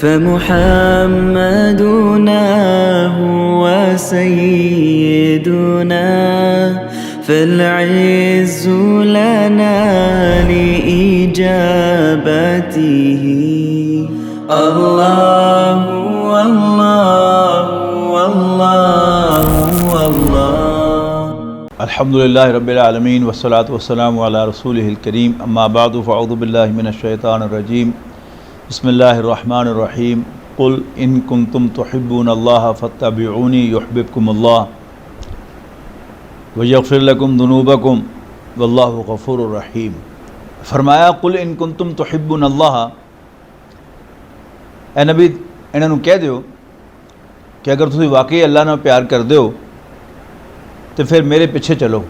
فمحمدنا هو سيدنا فالعز لنا لإجابته الله والله والله والله अल्हम्दुलिल्लाहि रब्बिल आलमीन वस्सलातु वस्सलामु अला रसूलिहिल करीम अम्मा बादु फ़अऊज़ु बिल्लाहि मिनश शैतानिर रजीम बिस्मिल्लाहिर रहमानिर रहीम कुल इन कुंतुम तुहिब्बूनल्लाह फत्तबिऊनी युहब्बिबकुमुल्लाह व यग़फ़िर लकुम दुनूबकुम वल्लाहु गफ़ूरुर रहीम। फरमाया कुल इन कुंतुम तुहिब्बूनल्लाह, ए नबी इन्हां नूं कह दिओ कि अगर तुसीं वाकई अल्लाह नाल प्यार करदे हो तो फिर मेरे पीछे चलो।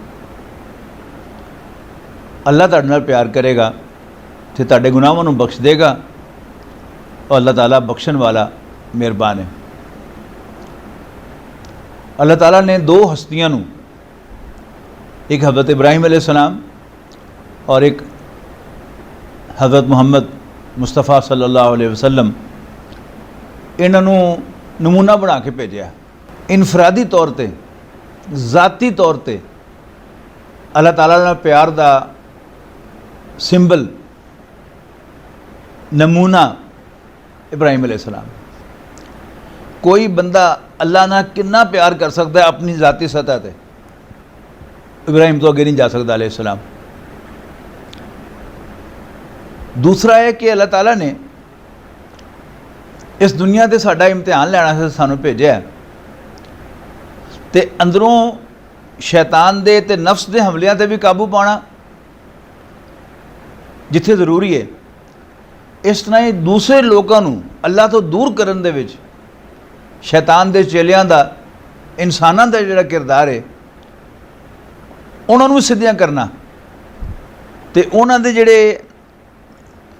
अल्लाह तुहाडे नाल प्यार करेगा तो तुहाडे गुनाहां नूं बख्श देगा और अल्लाह ताला बख्शण वाला मेहरबान है। अल्लाह ताला ने दो हस्तियां नूं, एक हज़रत इब्राहीम अलैहिस्सलाम और एक हज़रत मुहम्मद मुस्तफ़ा सल्लल्लाहु अलैहि वसल्लम, इन्हां नूं नमूना बना के भेजा। इनफरादी तौर पर ज़ाती तौर पर अल्लाह ताला नाल प्यार दा सिंबल नमूना इब्राहीम अलैहिस्सलाम। कोई बंदा अल्लाह नाल कितना प्यार कर सकता है अपनी ज़ाती सतह पर, इब्राहीम तो अगे नहीं जा सकता अलैहिस्सलाम। दूसरा है कि अल्लाह ताला ने इस दुनिया ते साडा इम्तिहान लैना से सानू भेजा ते अंदरों शैतान दे ते नफ्स दे हमलियां ते भी काबू पाना जिथे ज़रूरी है, इस तरह ही दूसरे लोगों नूं अल्लाह तो दूर करन दे विच शैतान दे चेलियां दा, इंसानां दा जिहड़ा किरदार है उन्हां नूं सिद्धियां करना ते उन्हां दे जिहड़े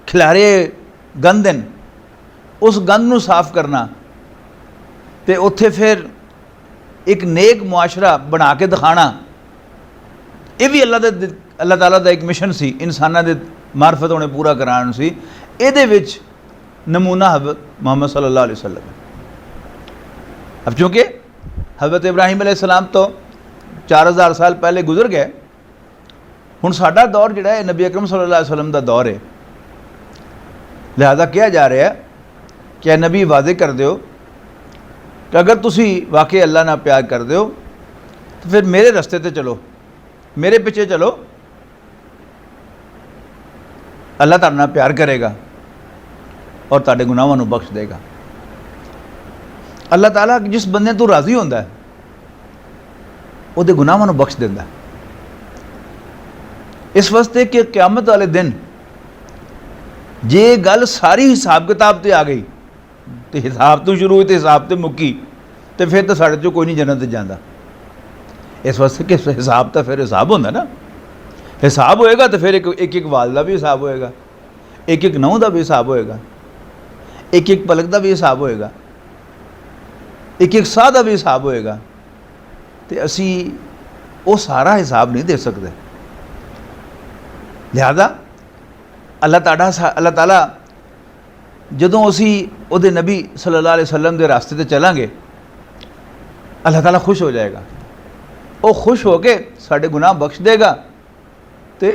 खिलारे गंद हैं उस गंद नूं साफ करना ते उत्थे फिर एक नेक मुआशरा बना के दिखाना। ये भी अल्लाह ताला दा एक मिशन सी, इंसानां दे मार्फत होने पूरा कराना सी। इहदे विच नमूना हज़रत मुहम्मद सल्लल्लाहु अलैहि वसल्लम। अब चूँकि हज़रत इब्राहीम अलैहिस्सलाम तो 4000 साल पहले गुजर गए, हुण साडा दौर जिहड़ा है नबी अकरम सल्लल्लाहु अलैहि वसल्लम दा दौर है। लिहाजा कहा जा रहा है कि नबी वादे कर दो कि अगर तुसी वाकई अल्लाह नाल प्यार कर दो तो फिर मेरे रस्ते ते चलो, मेरे पीछे चलो, अल्लाह तुहाडे नाल प्यार करेगा और तुहाडे गुनाहां नूं बख्श देगा। अल्लाह ताला जिस बंदे तो राज़ी होंदा है उहदे गुनाहां नूं बख्श दिंदा। इस वास्ते कि क़यामत वाले दिन जे गल सारी हिसाब किताब ते आ गई तो हिसाब तो शुरू हुई तो हिसाब तो मुक्की तो फिर तो साढ़े चो कोई नहीं जन्नत जाता। इस वास्ते कि हिसाब तो फिर हिसाब होंदा ना, हिसाब होएगा तो फिर एक एक वाल का भी हिसाब होएगा, एक एक नूह का भी हिसाब होएगा, एक एक पलक का भी हिसाब होएगा, एक एक साह का भी हिसाब होएगा। तो असी वो सारा हिसाब नहीं दे सकते। लिहाजा अल्लाह ताला जदों असी उहदे नबी सल्लल्लाहु अलैहि वसल्लम के रास्ते ते चलांगे अल्लाह ताला खुश हो जाएगा। वो खुश हो के साढ़े गुनाह बख्श देगा तो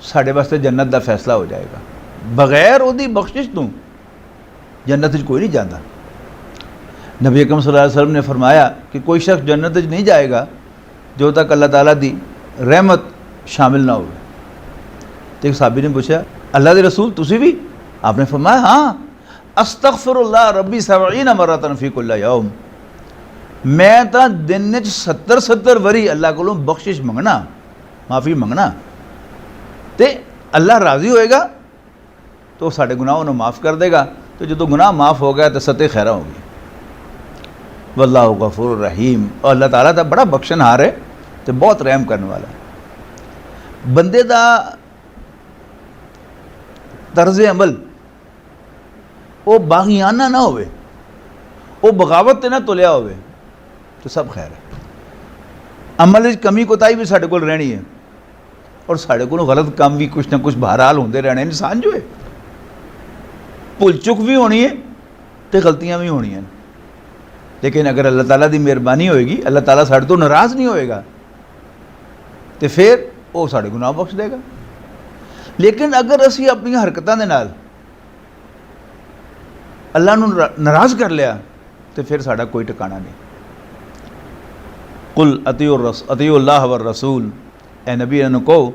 साढ़े वास्ते जन्नत का फैसला हो जाएगा। बगैर उहदी बख्शिश तो जन्नत कोई नहीं जाता। नबी अकरम सल्लल्लाहु अलैहि वसल्लम ने फरमाया कि कोई शख्स जन्नत नहीं जाएगा जो तक अल्लाह ताला दी रहमत शामिल ना हो। तो एक साहबी ने पूछा, अल्लाह के रसूल तुसी भी? आपने फरमाया हाँ, अस्तगफिरुल्लाह रब्बी 70 मरतन फी कुल्ल यौम। मैं तो दिन 70 वरी अल्लाह को बख्शिश मंगना, माफ़ी मंगना, तो अल्लाह राज़ी होएगा तो साढ़े गुनाहों को माफ़ कर देगा। तो जो गुनाह माफ़ हो गया तो सते खैरा होगी। वल्लाहु गफूरुर रहीम। और अल्लाह ताला तो बड़ा बख्शनहार है तो बहुत रहम करने वाला है। बंदे का तर्ज अमल वो बागियाना ना होवे, वो बगावत ना तुलिया होवे तो सब खैर है। अमल कमी कोताही भी साढ़े कोल रहनी है और साढ़े को गलत काम भी कुछ ना कुछ बहरहाल होंदे रहने। इंसान जो है भुल चुक भी होनी है तो गलतियां भी होनी हैं, लेकिन अगर अल्लाह ताला की मेहरबानी होएगी, अल्लाह ताला साढ़े तो नाराज़ नहीं होएगा तो फिर वो साढ़े गुनाह बख्श देगा। लेकिन अगर असी अपनी हरकतों के नाल अल्लाह नूं नाराज़ कर लिया तो फिर साड़ा कोई ठिकाना नहीं। कुल अतीउल्लाह व रसूल, ए नबी इन्होंने कहो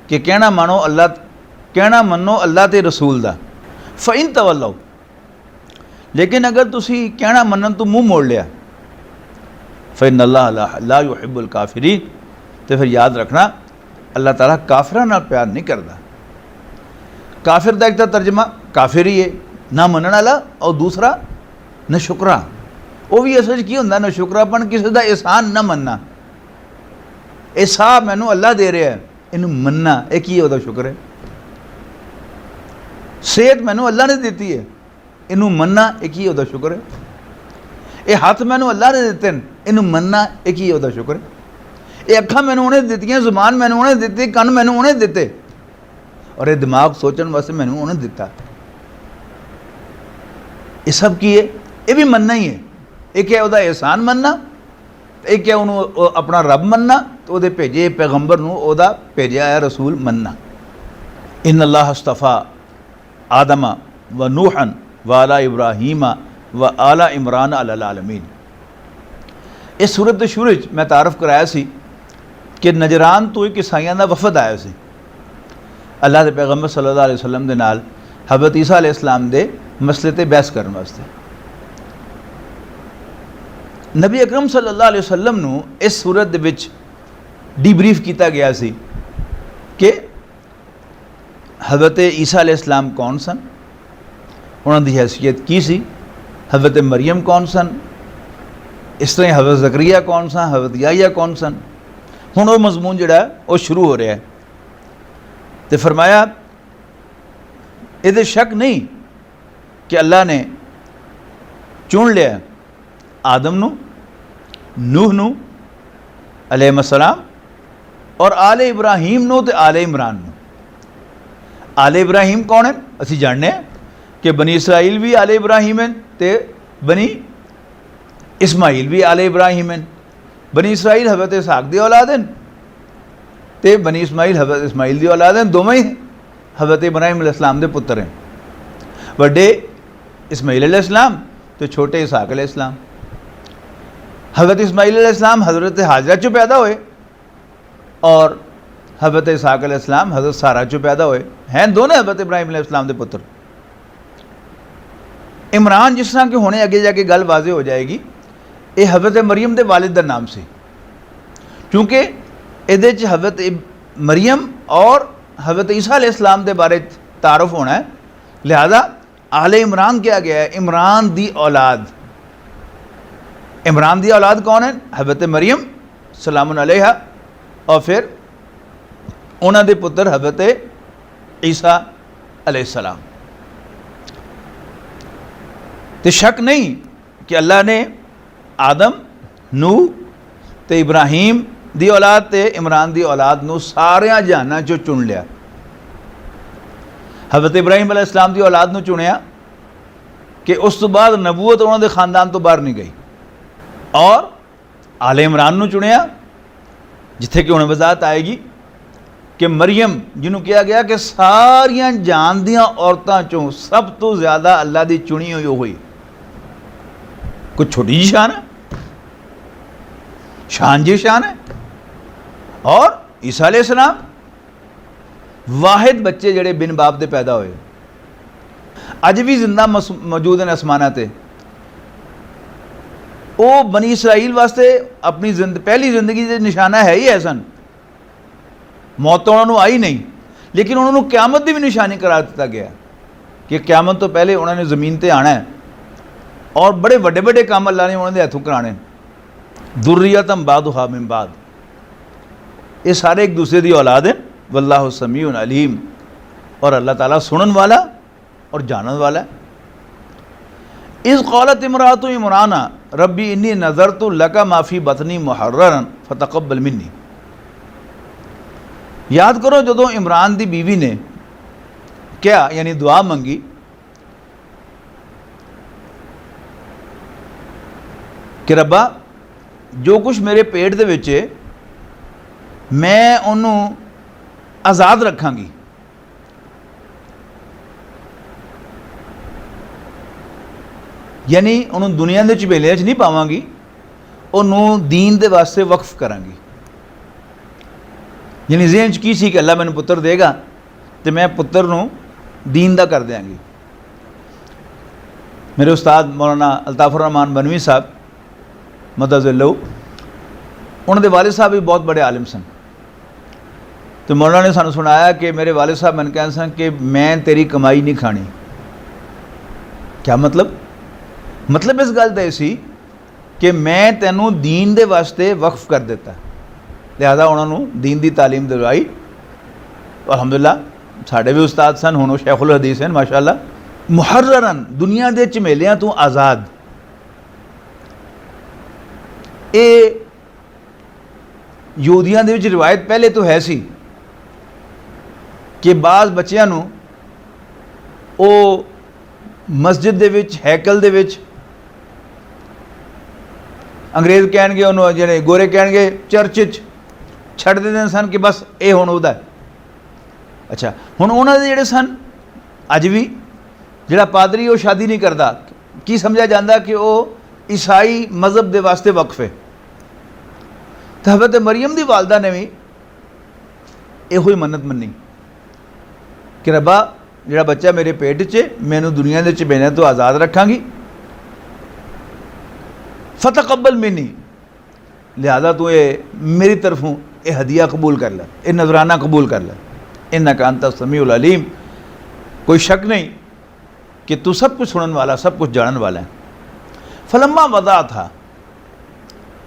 कि कहना मनो अल्लाह ते रसूल दा। फ़इन तवल्लो, लेकिन अगर तुसी कहना मनन तो मुँह मोड़ लिया, फ़इन अल्लाह ला युहिब्बुल काफिरीन, तो फिर याद रखना अल्लाह ताला काफिरां नाल प्यार नहीं करता। काफिर दा एक तर्जमा काफिर ही है, ना मनण वाला, और दूसरा न शुकरा। वो भी असल की होंदा न शुकरापन, किसी का एहसान न मनना। एहसान मैनू अल्लाह दे रहा है, इनू मनना एक ही वह शुक्र है। सेहत मैनू अल्लाह ने दी है, इनू मनना एक ही वह शुक्र है। ये हाथ मैनू अल्लाह ने दिते हैं, इनू मनना एक ही वह शुक्र है। ये अखा मैनू उन्हें दित्तियां, जुबान मैनू उन्हें दी, कन मैनू उन्हें दिते, और ये दिमाग सोचने वास्ते मैनू उन्हें दिता। ये सब की है, ये भी मनना ही है। एक है वह एहसान मनना, एक है उन्होंने अपना रब मनना, तो वो भेजे पैगंबर नूं ओदा भेजा है रसूल मनना। इन अल्लाह अस्तफा आदमा व नूहन व आला इब्राहीमा व आला इमरान अलल आलमीन। इस सूरत के शुरू में मैं तारफ कराया सी कि नजरान तो एक ईसाइयों का वफद आया सी अल्लाह के पैगंबर सल्लल्लाहु अलैहि वसल्लम के नाल हज़रत ईसा अलैहिस्सलाम के मसले ते बहस करने वास्ते। नबी अकरम सल्लल्लाहु अलैहि वसल्लम नूं इस सूरत दे विच डीब्रीफ किया गया सी कि हज़रत ईसा अलैहिस्सलाम कौन सन, उन्हां दी हैसियत की सी, हज़रत मरियम कौन सन, इस तरह हज़रत ज़करिया कौन सन, हज़रत याहिया कौन सन। हुण वो मजमून जिहड़ा वो शुरू हो रहा है। तो फरमाया ये शक नहीं कि अल्लाह ने चुन लिया आदम नूं, नूह नूं अलैहिस्सलाम, और आले इब्राहीम नूं ते आले इमरान नूं। आले इब्राहीम कौन है? असीं जानने कि बनी इसराइल भी आले इब्राहीम हैं, ते बनी इस्माइल भी आले इब्राहीम हैं। बनी इसराइल हज़रत इसहाक दी औलाद हैं, ते बनी इस्माइल हज़रत इस्माइल दी औलाद हैं। दोवें ही हज़रत इब्राहीम अलैहिस्सलाम दे पुत्र हैं। बड़े इस्माइल अलैहिस्सलाम तो छोटे इसहाक अलैहिस्सलाम। हज़रत इस्माइल अलैहिस्सलाम हज़रत हाजरा चो पैदा हुए, और हज़रत इसहाक अलैहिस्सलाम हज़रत सारा चो पैदा हुए हैं। दोनों हज़रत इब्राहीम अलैहिस्सलाम के पुत्र। इमरान जिस तरह के होने अगे जाके गल वाजे हो जाएगी, ये हज़रत मरियम के वालिद का नाम से, क्योंकि ये हज़रत मरियम और हज़रत ईसा अलैहिस्सलाम के बारे तारुफ होना है, लिहाजा आले इमरान किया गया है। इमरान दी औलाद, इमरान दी औलाद कौन है? हज़रत मरियम सलामुन अलैहा, और फिर उन्होंने पुत्र हज़रत ईसा अलैहिस्सलाम। तो शक नहीं कि अल्लाह ने आदम, नूह ते इब्राहीम दी औलाद ते इमरान दी औलाद नूं सारियां जहानां चों चुन लिया। हज़रत इब्राहीम अलैहिस्सलाम दी औलाद नूं चुनिया कि उस तो बाद नबूवत उन्होंने खानदान तो बाहर नहीं गई, और आले इमरान नूं चुनिया जिथे कि हुण वजाहत आएगी कि मरियम जिन्हों कहा गया कि सारियां जान दियां औरतां चों सब तो ज़्यादा अल्लाह दी चुनी हुई। कुछ छोटी जी शान है, शान जी शान है। और ईसा अलैहिस्सलाम वाहिद बच्चे जड़े बिन बाप दे पैदा हुए, अज भी जिंदा मौजूद हैं आसमानां ते। वो बनी इसराइल वास्ते अपनी पहली जिंदगी के निशाना है ही है सन। मौत तो उन्होंने आई नहीं, लेकिन उन्होंने क्यामत की भी निशानी करार दिता गया कि क्यामत तो पहले उन्होंने ज़मीन पर आना है, और बड़े बड़े बड़े काम अल्लाह ने उन्होंने हथों कराने। दुर्रियतम बादुहा मिन बाद, ये सारे एक दूसरे की औलाद हैं। वल्लाहु समीउन अलीम, और अल्लाह ताला सुनन वाला और जानन वाला है। इस कौलत इमरातु इमराना रब्बी इन्नी नज़रतु लका माफ़ी बतनी मुहर्ररन फतक़ब्बल मिन्नी। याद करो जदों इमरान की बीवी ने क्या यानी दुआ मंगी कि रब्बा जो कुछ मेरे पेट दे विच है मैं उन्होंने आज़ाद रखांगी। यानी उन्होंने दुनिया के झमेलियां च नहीं पावांगी, उन्होंने दीन दे वास्ते वक्फ करांगी। यानी ज़हन च की सी कि अल्लाह मैनू पुत्र देगा तो मैं पुत्र नूं दीन दा कर देंगी। मेरे उस्ताद मौलाना अल्ताफ़ुर रहमान बनवी साहब मदज़िल्लहु, उन्होंने वालिद साहब भी बहुत बड़े आलिम सन। तो मौलाना ने सानू सुनाया कि मेरे वालिद साहब मैंने कहते सन कि मैं तेरी कमाई नहीं खानी। क्या मतलब? मतलब इस गल का सी कि मैं तेनों दीन दे वास्ते वक्फ कर दिता, लिहाजा उन्होंने दीन की तालीम दिलवाई। अलहमदुलिल्लाह साढ़े भी उस्ताद सन, हुण वो शेखुल हदीस हैं माशाअल्लाह। मुहर्ररन दुनिया के झमेलियां तो आज़ाद। ये यहूदियों के विच रिवायत पहले तो है सी कि बाज़ बच्चों नूं वो मस्जिद दे विच, हैकल दे विच, अंग्रेज़ कहणगे उन्होंने, जिहड़े गोरे कहणगे चर्च च छड्ड दिंदे सन कि बस ये हुण उहदा है। अच्छा, हुण उन्हां दे जिहड़े सन अज भी जिहड़ा पादरी वो शादी नहीं करता, की समझा जाता कि वह ईसाई मज़हब के वास्ते वक्फ है। तो हज़रत मरियम की वालदा ने भी इहो ही मन्नत मन्नी कि रब्बा जिहड़ा बच्चा मेरे पेट च मैनू दुनिया के झमेलियां तो आज़ाद रखांगी, फतकब्बल मिन्नी, लिहाजा तू ये मेरी तरफों ये हदिया कबूल कर लै, ये नजराना कबूल कर लै। इन्नका अंता समीउल अलीम, कोई शक नहीं कि तू सब कुछ सुनने वाला, सब कुछ जानने वाला है। फलम्मा वदा था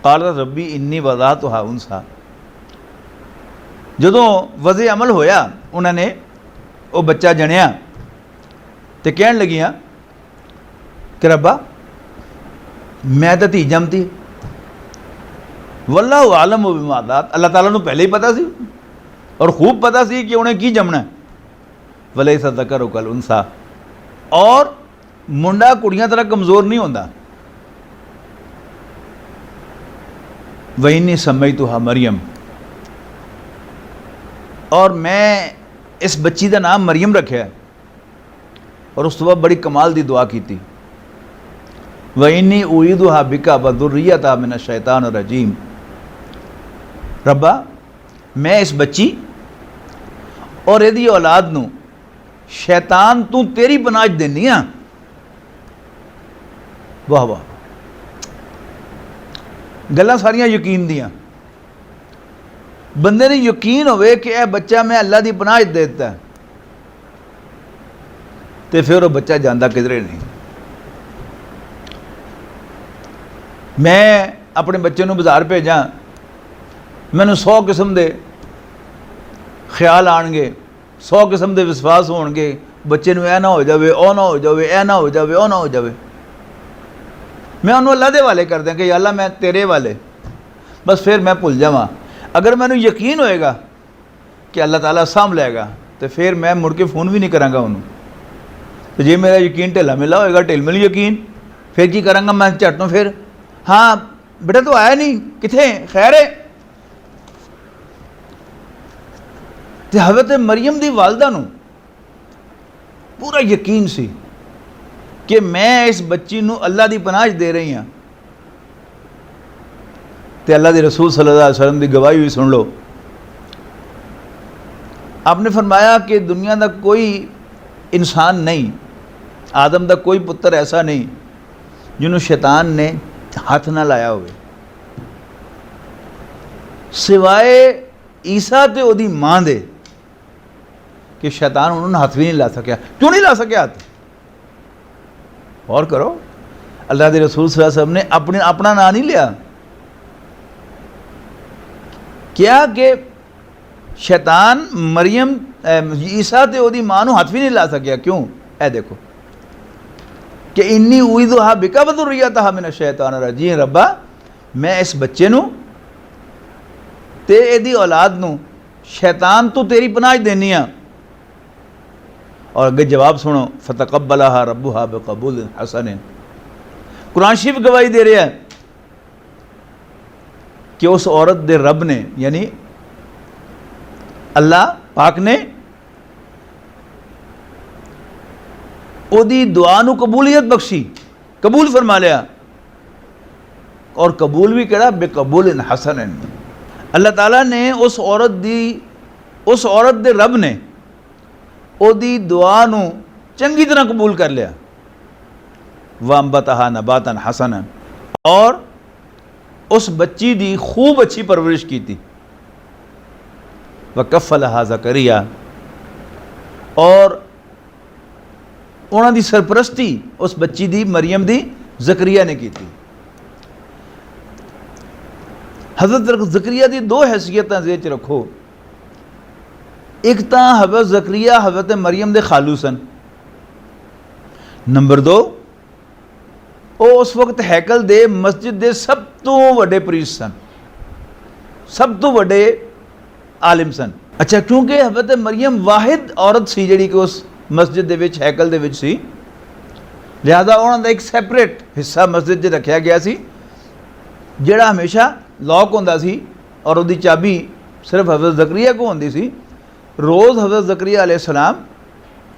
काल रब्बी इन्नी वदा तो हा उनसा, जदों वज़े अमल होया उन्होंने वो बच्चा जनिया तो कहन लगियाँ कि रब्बा मैं तो धी जमती, वल्लाहु आलम बिमादात, अल्लाह ताला नूं पहले ही पता सी और खूब पता सी कि उन्हें की जमना। वलैसा ज़करु कल उनसा, और मुंडा कुड़ियां तरह कमज़ोर नहीं होता। वइन्नी सम्मैतुहा मरियम, और मैं इस बच्ची का नाम मरियम रखा और उस तो बाद बड़ी कमाल की दुआ की। वइन्नी उईदुहा बिका व दुर्रियता मिन शैतान रजीम, रब्बा मैं इस बच्ची और यदी औलाद नूं शैतान तू तेरी पनाह देनी आ। वाह वाह, गल्लां सारियां यकीन दियां। बंदे ने यकीन होवे कि यह बच्चा मैं अल्लाह की पनाह दे दिता तो फिर वह बच्चा जाता किधरे नहीं। मैं अपने बच्चे को बाजार भेजा, मैनू 100 किस्म के ख्याल आएंगे, 100 किस्म के विश्वास होणगे, बच्चे नूं ऐ ना हो जाए, ओ ना हो जाए, ऐ ना हो जाए, ओ ना हो जाए। मैं उन्होंने अल्लाह दे वाले कर दें कि अल्लाह मैं तेरे वाले, बस फिर मैं भुल जावां। अगर मैनू यकीन होएगा कि अल्लाह ताला सामभ लेगा तो फिर मैं मुड़ के फ़ोन भी नहीं करांगा उन्होंने। तो जे मेरा यकीन ढिला मिला होएगा, ढिल मिल यकीन, फिर की करांगा मैं झट नूं, फिर हाँ बेटा तो आया नहीं, किथे खैर है। तो हज़रत मरियम की वालदा नूं पूरा यकीन सी कि मैं इस बच्ची नूं अल्लाह की पनाह दे रही हाँ। तो अल्लाह के रसूल सल्लल्लाहु अलैहि वसल्लम की गवाही भी सुन लो। आपने फरमाया कि दुनिया का कोई इंसान नहीं, आदम का कोई पुत्र ऐसा नहीं जिन्होंने शैतान ने हाथ ना लाया हो, सिवाए ईसा ते ओदी मां दे, कि शैतान उन्होंने हाथ भी नहीं ला सकिया। क्यों नहीं ला सकिया हाथ? और करो, अल्लाह के रसूल सल्लल्लाहु अलैहि वसल्लम ने अपना नाम नहीं लिया। क्या कि शैतान मरियम ईसा ते ओदी मां नूं हाथ भी नहीं ला सकिया। क्यों? ए देखो कि इन्नी उईदुहा बिका व दुर्रियतहा मिन शैतान रजीम, रब्बा मैं इस बच्चे नूं ते इहदी औलाद नूं शैतान तो तेरी पनाह देनी आ। और अगे जवाब सुनो, फतकब्बलहा रब्बुहा बिकबूल हसन। कुरान शरीफ गवाही दे रहा है कि उस औरत दे रब ने यानी अल्लाह पाक ने ओदी दुआ नू कबूलियत बख्शी, कबूल फरमा लिया। और कबूल भी करा बेकबूल हसन। अल्लाह ताला ने उस औरत दे रब ने ओदी दुआ नू चंगी तरह कबूल कर लिया। वंबतहा नबातन हसन, और उस बच्ची दी खूब अच्छी परवरिश की थी। वकफ़लहा ज़करिया, और उन्होंने दी सरपरस्ती उस बच्ची दी मरियम दी ज़करिया ने की थी। हज़रत ज़करिया दी दो हैसियतां ज़ेहन च रखो। एक तां हज़रत ज़करिया हज़रत मरियम दे खालू सन। नंबर दो, वो उस वक्त हैकल दे मस्जिद दे सब तो वड्डे प्रीस सन, सब तो वड्डे आलिम सन। अच्छा, क्योंकि हज़रत मरियम वाहिद औरत सी जिहड़ी कि उस मस्जिद दे विच हैकल दे विच सी, लिहाजा उन्होंने एक सैपरेट हिस्सा मस्जिद च रखा गया सी जिहड़ा हमेशा लॉक होंदा सी और उसकी चाबी सिर्फ हज़रत ज़करिया को होंदी सी। रोज़ हज़रत ज़करिया अलैहिस्सलाम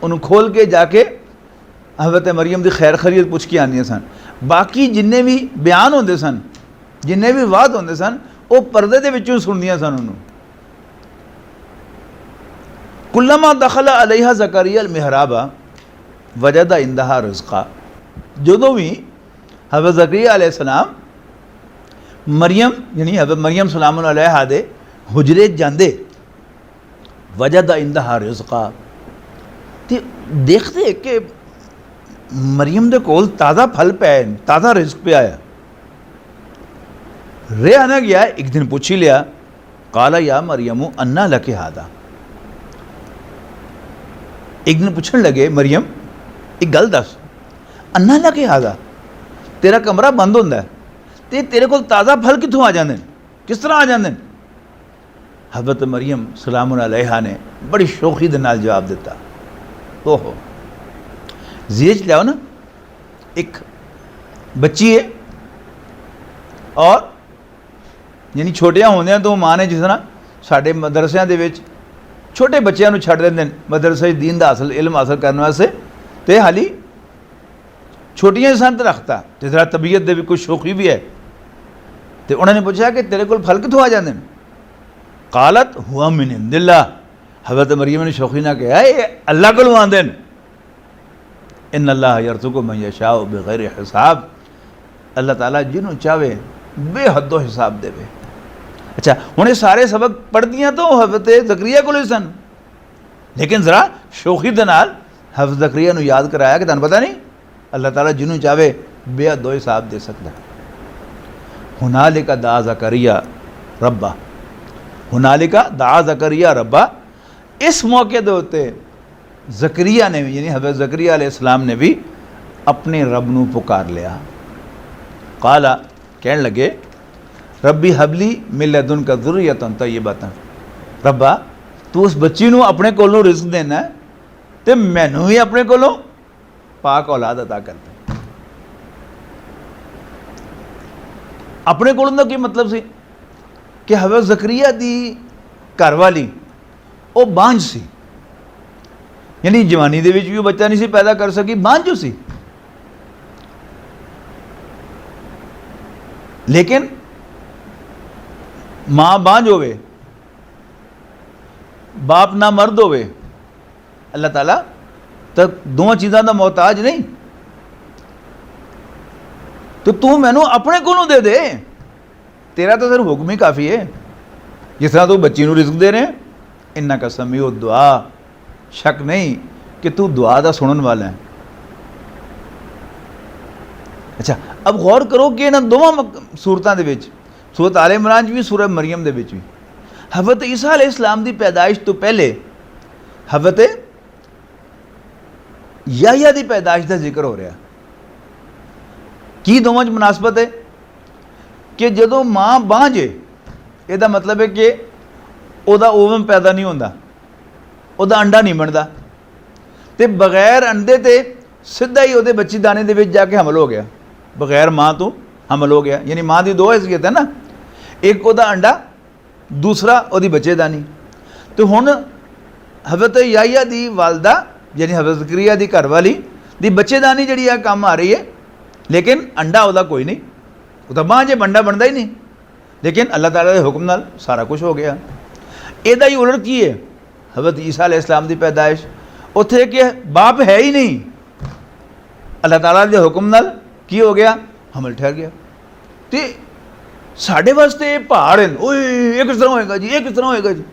उन्होंने खोल के जाके हज़रत मरियम की खैर खैरियत पुछ के आनियां सन। बाकी जिन्ने भी बयान होंदे सन, जिन्ने भी वाद होंदे सन, वो पर्दे दे विचों सुनदियां सन उन्होंने। कुल्लमा दखला अलैहा ज़करिया अल मिहराबा वजदा इंदहा रिज़्क़ा, जदों भी हज़रत ज़करिया अलैहिस्सलाम मरियम यानी हज़रत मरियम सलाम अलैहा दे हुजरे जांदे, वजदा इंदहा रिज़्क़ा, ते देखते कि मरियम दे कोल ताज़ा फल पे, ताज़ा रिज़्क पे आया। रेहा ना गया, एक दिन पूछ ही लिया, काला या मरियमु अन्ना लके हादा। एक दिन पूछने लगे, मरियम एक गल दस, अन्ना लके हादा, तेरा कमरा बंद होंदा है ते तेरे को ताज़ा फल कितों आ जाते हैं, किस तरह आ जाते हैं? हज़रत मरियम सलाम अलैहा ने बड़ी शौखी दे नाल जवाब दिता, ओहो ज़ेज लियाओ ना, एक बच्ची है और यानी छोटिया होंदियां तो माँ ने जिस तरह साढ़े मदरसियां दे विच छोटे बच्चों को छड्ड देंदे मदरसे दीन दा हासिल इल्म हासिल करने वास्ते, तो हाली छोटियां सन तो रखता, तो जरा तबीयत दे भी कुछ शौकी भी है। तो उन्होंने पूछा कि तेरे को फल कितों आ जाते हैं? कालत हुआ मिन इंदिल्लाह, हज़रत मरियम ने शौकी ना कहा ये अल्लाह को आंदे हैं। इन्नल्लाह यर्ज़ुक़ु मन यशाउ बिग़ैरि हिसाब, अल्लाह ताला जिन्हों चाहे बेहदो हिसाब देवे। अच्छा, हुण ये सारे सबक पढ़दियाँ तो हज़रत ज़करिया को सन, लेकिन ज़रा शौकी दे नाल हज़रत ज़करिया नूं याद कराया कि तुहानूं पता नहीं अल्लाह ताला जिन्हों चाहे बेहदो हिसाब दे सकता। हुनालिका दा ज़करिया रब्बा, हुनालिका दा ज़करिया रब्बा, इस मौके के उत्ते ज़करिया ने यानी हज़रत ज़करिया अलैहिस्सलाम ने भी अपने रब नूं पुकार लिया। काला, कहन लगे, रब्बी हबली मिन लदुनका ज़ुर्रियतन तय्यबतन, रब्बा तू उस बच्ची नूं अपने कोलों रिज़्क देना है तो मैनूं भी अपने कोलों पाक औलाद अता कर दे। अपने कोलों का की मतलब सी कि हज़रत ज़करिया दी घरवाली वो बांझ सी, यानी जवानी दे विच भी वो बच्चा नहीं सी पैदा कर सकी, बांझ सी। लेकिन माँ बांझ होवे, बाप ना मर्द होवे, अल्लाह ताला तो दो चीज़ों का मोहताज नहीं, तो तू मैनू अपने कोलों दे दे, तेरा तो सिर्फ हुक्म ही काफ़ी है। जिस तरह तू बच्ची नूं रिज़्क दे रहे हैं, इन्ना का समीउ दुआ, शक नहीं कि तू दुआ दा सुनन वाला है। अच्छा, अब गौर करो कि इन्हां दोवां सूरतां दे विच, सूरत आले इमरान भी, सूरत मरियम दे विच भी, हज़रत ईसा अलैहिस्सलाम दी पैदाइश तो पहले हज़रत याह्या दी पैदाइश का जिक्र हो रहा। की दोवां च मुनासबत है कि जदों माँ बांझ है, इसदा मतलब है कि उहदा ओवम पैदा नहीं होंदा, उहदा अंडा नहीं बनता, तो बगैर अंडे ते सीधा ही उहदे बच्ची दाने दे विच जाके हमल हो गया, बगैर माँ तो हमल हो गया। यानी माँ की दो हैसियत है ना, एक उहदा अंडा, दूसरा उहदी बच्चेदानी। तो हुण हज़रत याहिया दी वालदा यानी हज़रत ज़करिया दी घरवाली दी बच्चेदानी जिहड़ी आ काम आ रही है, लेकिन अंडा उहदा कोई नहीं, वो तो मां जे अंडा बनता ही नहीं। लेकिन अल्लाह ताला के हुक्म नाल सारा कुछ हो गया। इहदा ही उलट की है हज़रत ईसा अलैहिस्सलाम दी पैदाइश, उत्थे कि बाप है ही नहीं, अल्लाह ताला के हुक्म नाल की हो गया, हमल ठहर गया। तो साढ़े वास्ते पहाड़ हैं, ओए ये किस तरह होएगा जी, ये किस तरह होएगा जी।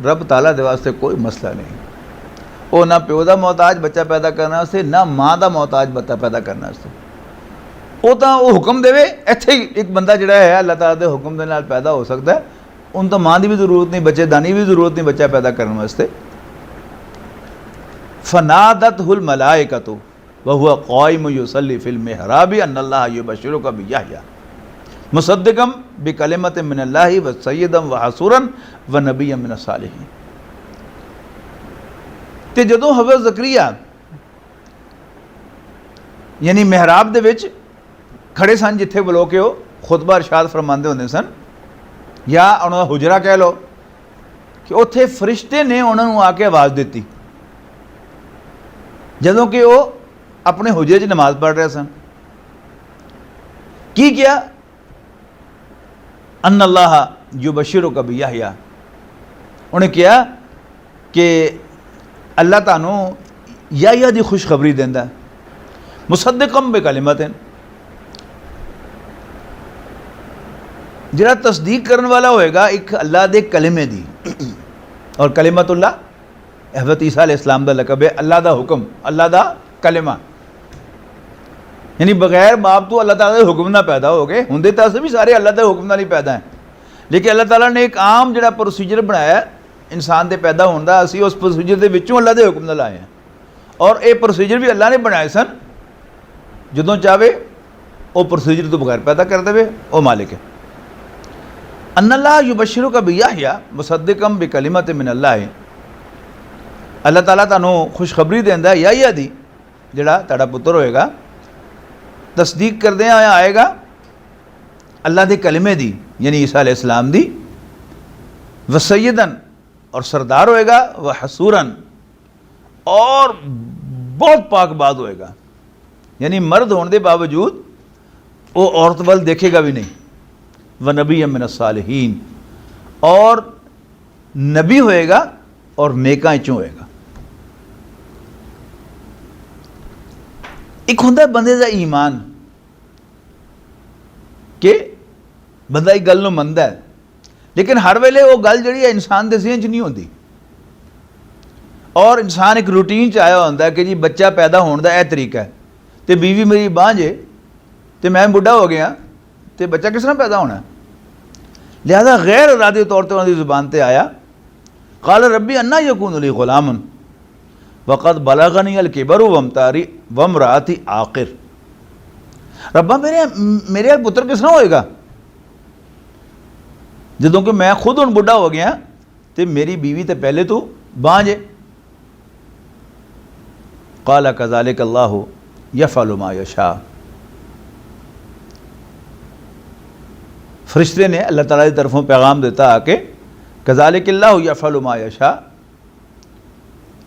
रब ताला दे वास्ते कोई मसला नहीं, वो ना प्यो का मोहताज बच्चा पैदा करने वास्ते, ना माँ का मोहताज बच्चा पैदा करने वास्ते। वो तो वो हुक्म देवे, इत्थे एक बंदा जिहड़ा है अल्लाह ताला दे हुक्म दे नाल पैदा हो सकता है, उन तो माँ की भी जरूरत नहीं, बच्चेदानी भी जरूरत नहीं बच्चा पैदा करने वास्ते। फनादतहुल मलाइकतु व हुवा क़ाइमुन युसल्ली फिल मिहराबि अन्नल्लाह युबश्शिरुका बियहया मुसद्दिक़म बिकलिमतिन मिनल्लाहि व सय्यदन व हसूरन व नबिय्यन मिनस सालिहीन। ते जदों हज़रत ज़करिया यानी मिहराब दे विच खड़े सन, जिथे बलो के वो खुतबा इरशाद फरमाते होंदे सन, या उन्होंने हुजरा कह लो, कि उत्थे फरिश्ते ने उन्होंने आके आवाज़ दी जदों कि वो अपने हुजरे च नमाज पढ़ रहे सन। की किया? अन्नल्लाह युबश्शिरुका बियहया, उन्हें कहा कि अल्लाह तानू याहिया दी खुशखबरी देंदा मुसद्दिक़म बिकलिमतिन, जिहड़ा तस्दीक करने वाला होएगा एक अल्लाह दे कलिमे दी। और कलिमतुल्लाह हज़रत ईसा अलैहिस्सलाम दा लक़ब है, अल्लाह दा हुक्म, अल्लाह दा कलिमा, यानी बगैर बाप तो अल्लाह ताला दे हुक्म ना पैदा हो गए होंदे, तो अस भी सारे अल्लाह दे हुक्म नाल ही पैदा हैं। लेकिन अल्लाह ताला ने एक आम जिहड़ा प्रोसीजर बनाया इंसान दे पैदा होने का, असीं उस प्रोसीजर दे विचों अल्लाह दे हुक्म नाल आए हैं। और ये प्रोसीजर भी अल्लाह ने बनाए सन, जदों चाहे वो प्रोसीजर तो बगैर पैदा कर देवे, वो मालिक है। अन्नल्लाह युबश्शिरुका बियहया मुसद्दिक़म बिकलिमतिन मिनल्लाह, अल्लाह ताला तानू खुशखबरी देंदा है याहिया दी, जिहड़ा तुहाडा पुत्र होएगा, तस्दीक करदे आएगा अल्लाह दे कलिमे दी यानी ईसा अलैहिस्सलाम दी, व सय्यदन और सरदार होएगा, व हसूरन और बहुत पाकबाज होएगा, यानी मर्द होने के बावजूद वो औरत वाल देखेगा भी नहीं, व नबिय्यन मिनस सालिहीन और नबी होएगा और नेकां चों होएगा। एक होंदा बंदे का ईमान कि बंदा एक गल नूं मनदा है, लेकिन हर वेले वो गल जिहड़ी है इंसान दे ज़हन च नहीं होंदी। और इंसान एक रूटीन च आया होंदा है कि जी बच्चा पैदा होने का यह तरीका है, तो बीवी मेरी बांझ है, तो मैं बुढ़ा हो गया, तो बच्चा किस तरह पैदा होना। लिहाजा गैर इरादी तौर पर उन्होंने ज़ुबान पर आया, क़ाल रब्बी अन्ना यकूनु ली ग़ुलामुन वक़द बलगनी अल किबरु वम्राअती आक़िर। रब्बा मेरे पुत्र किस तरह होएगा जदों कि मैं खुद हुण बुढ़ा हो गया, तो मेरी बीवी तो पहले तो बांझ है। क़ाल कज़ालिक अल्लाहु यफ़अलु मा यशा, फरिश्ते ने अल्लाह ताला की तरफों पैगाम देता आके, कज़ालिक अल्लाहु यफ़अलु मा यशा,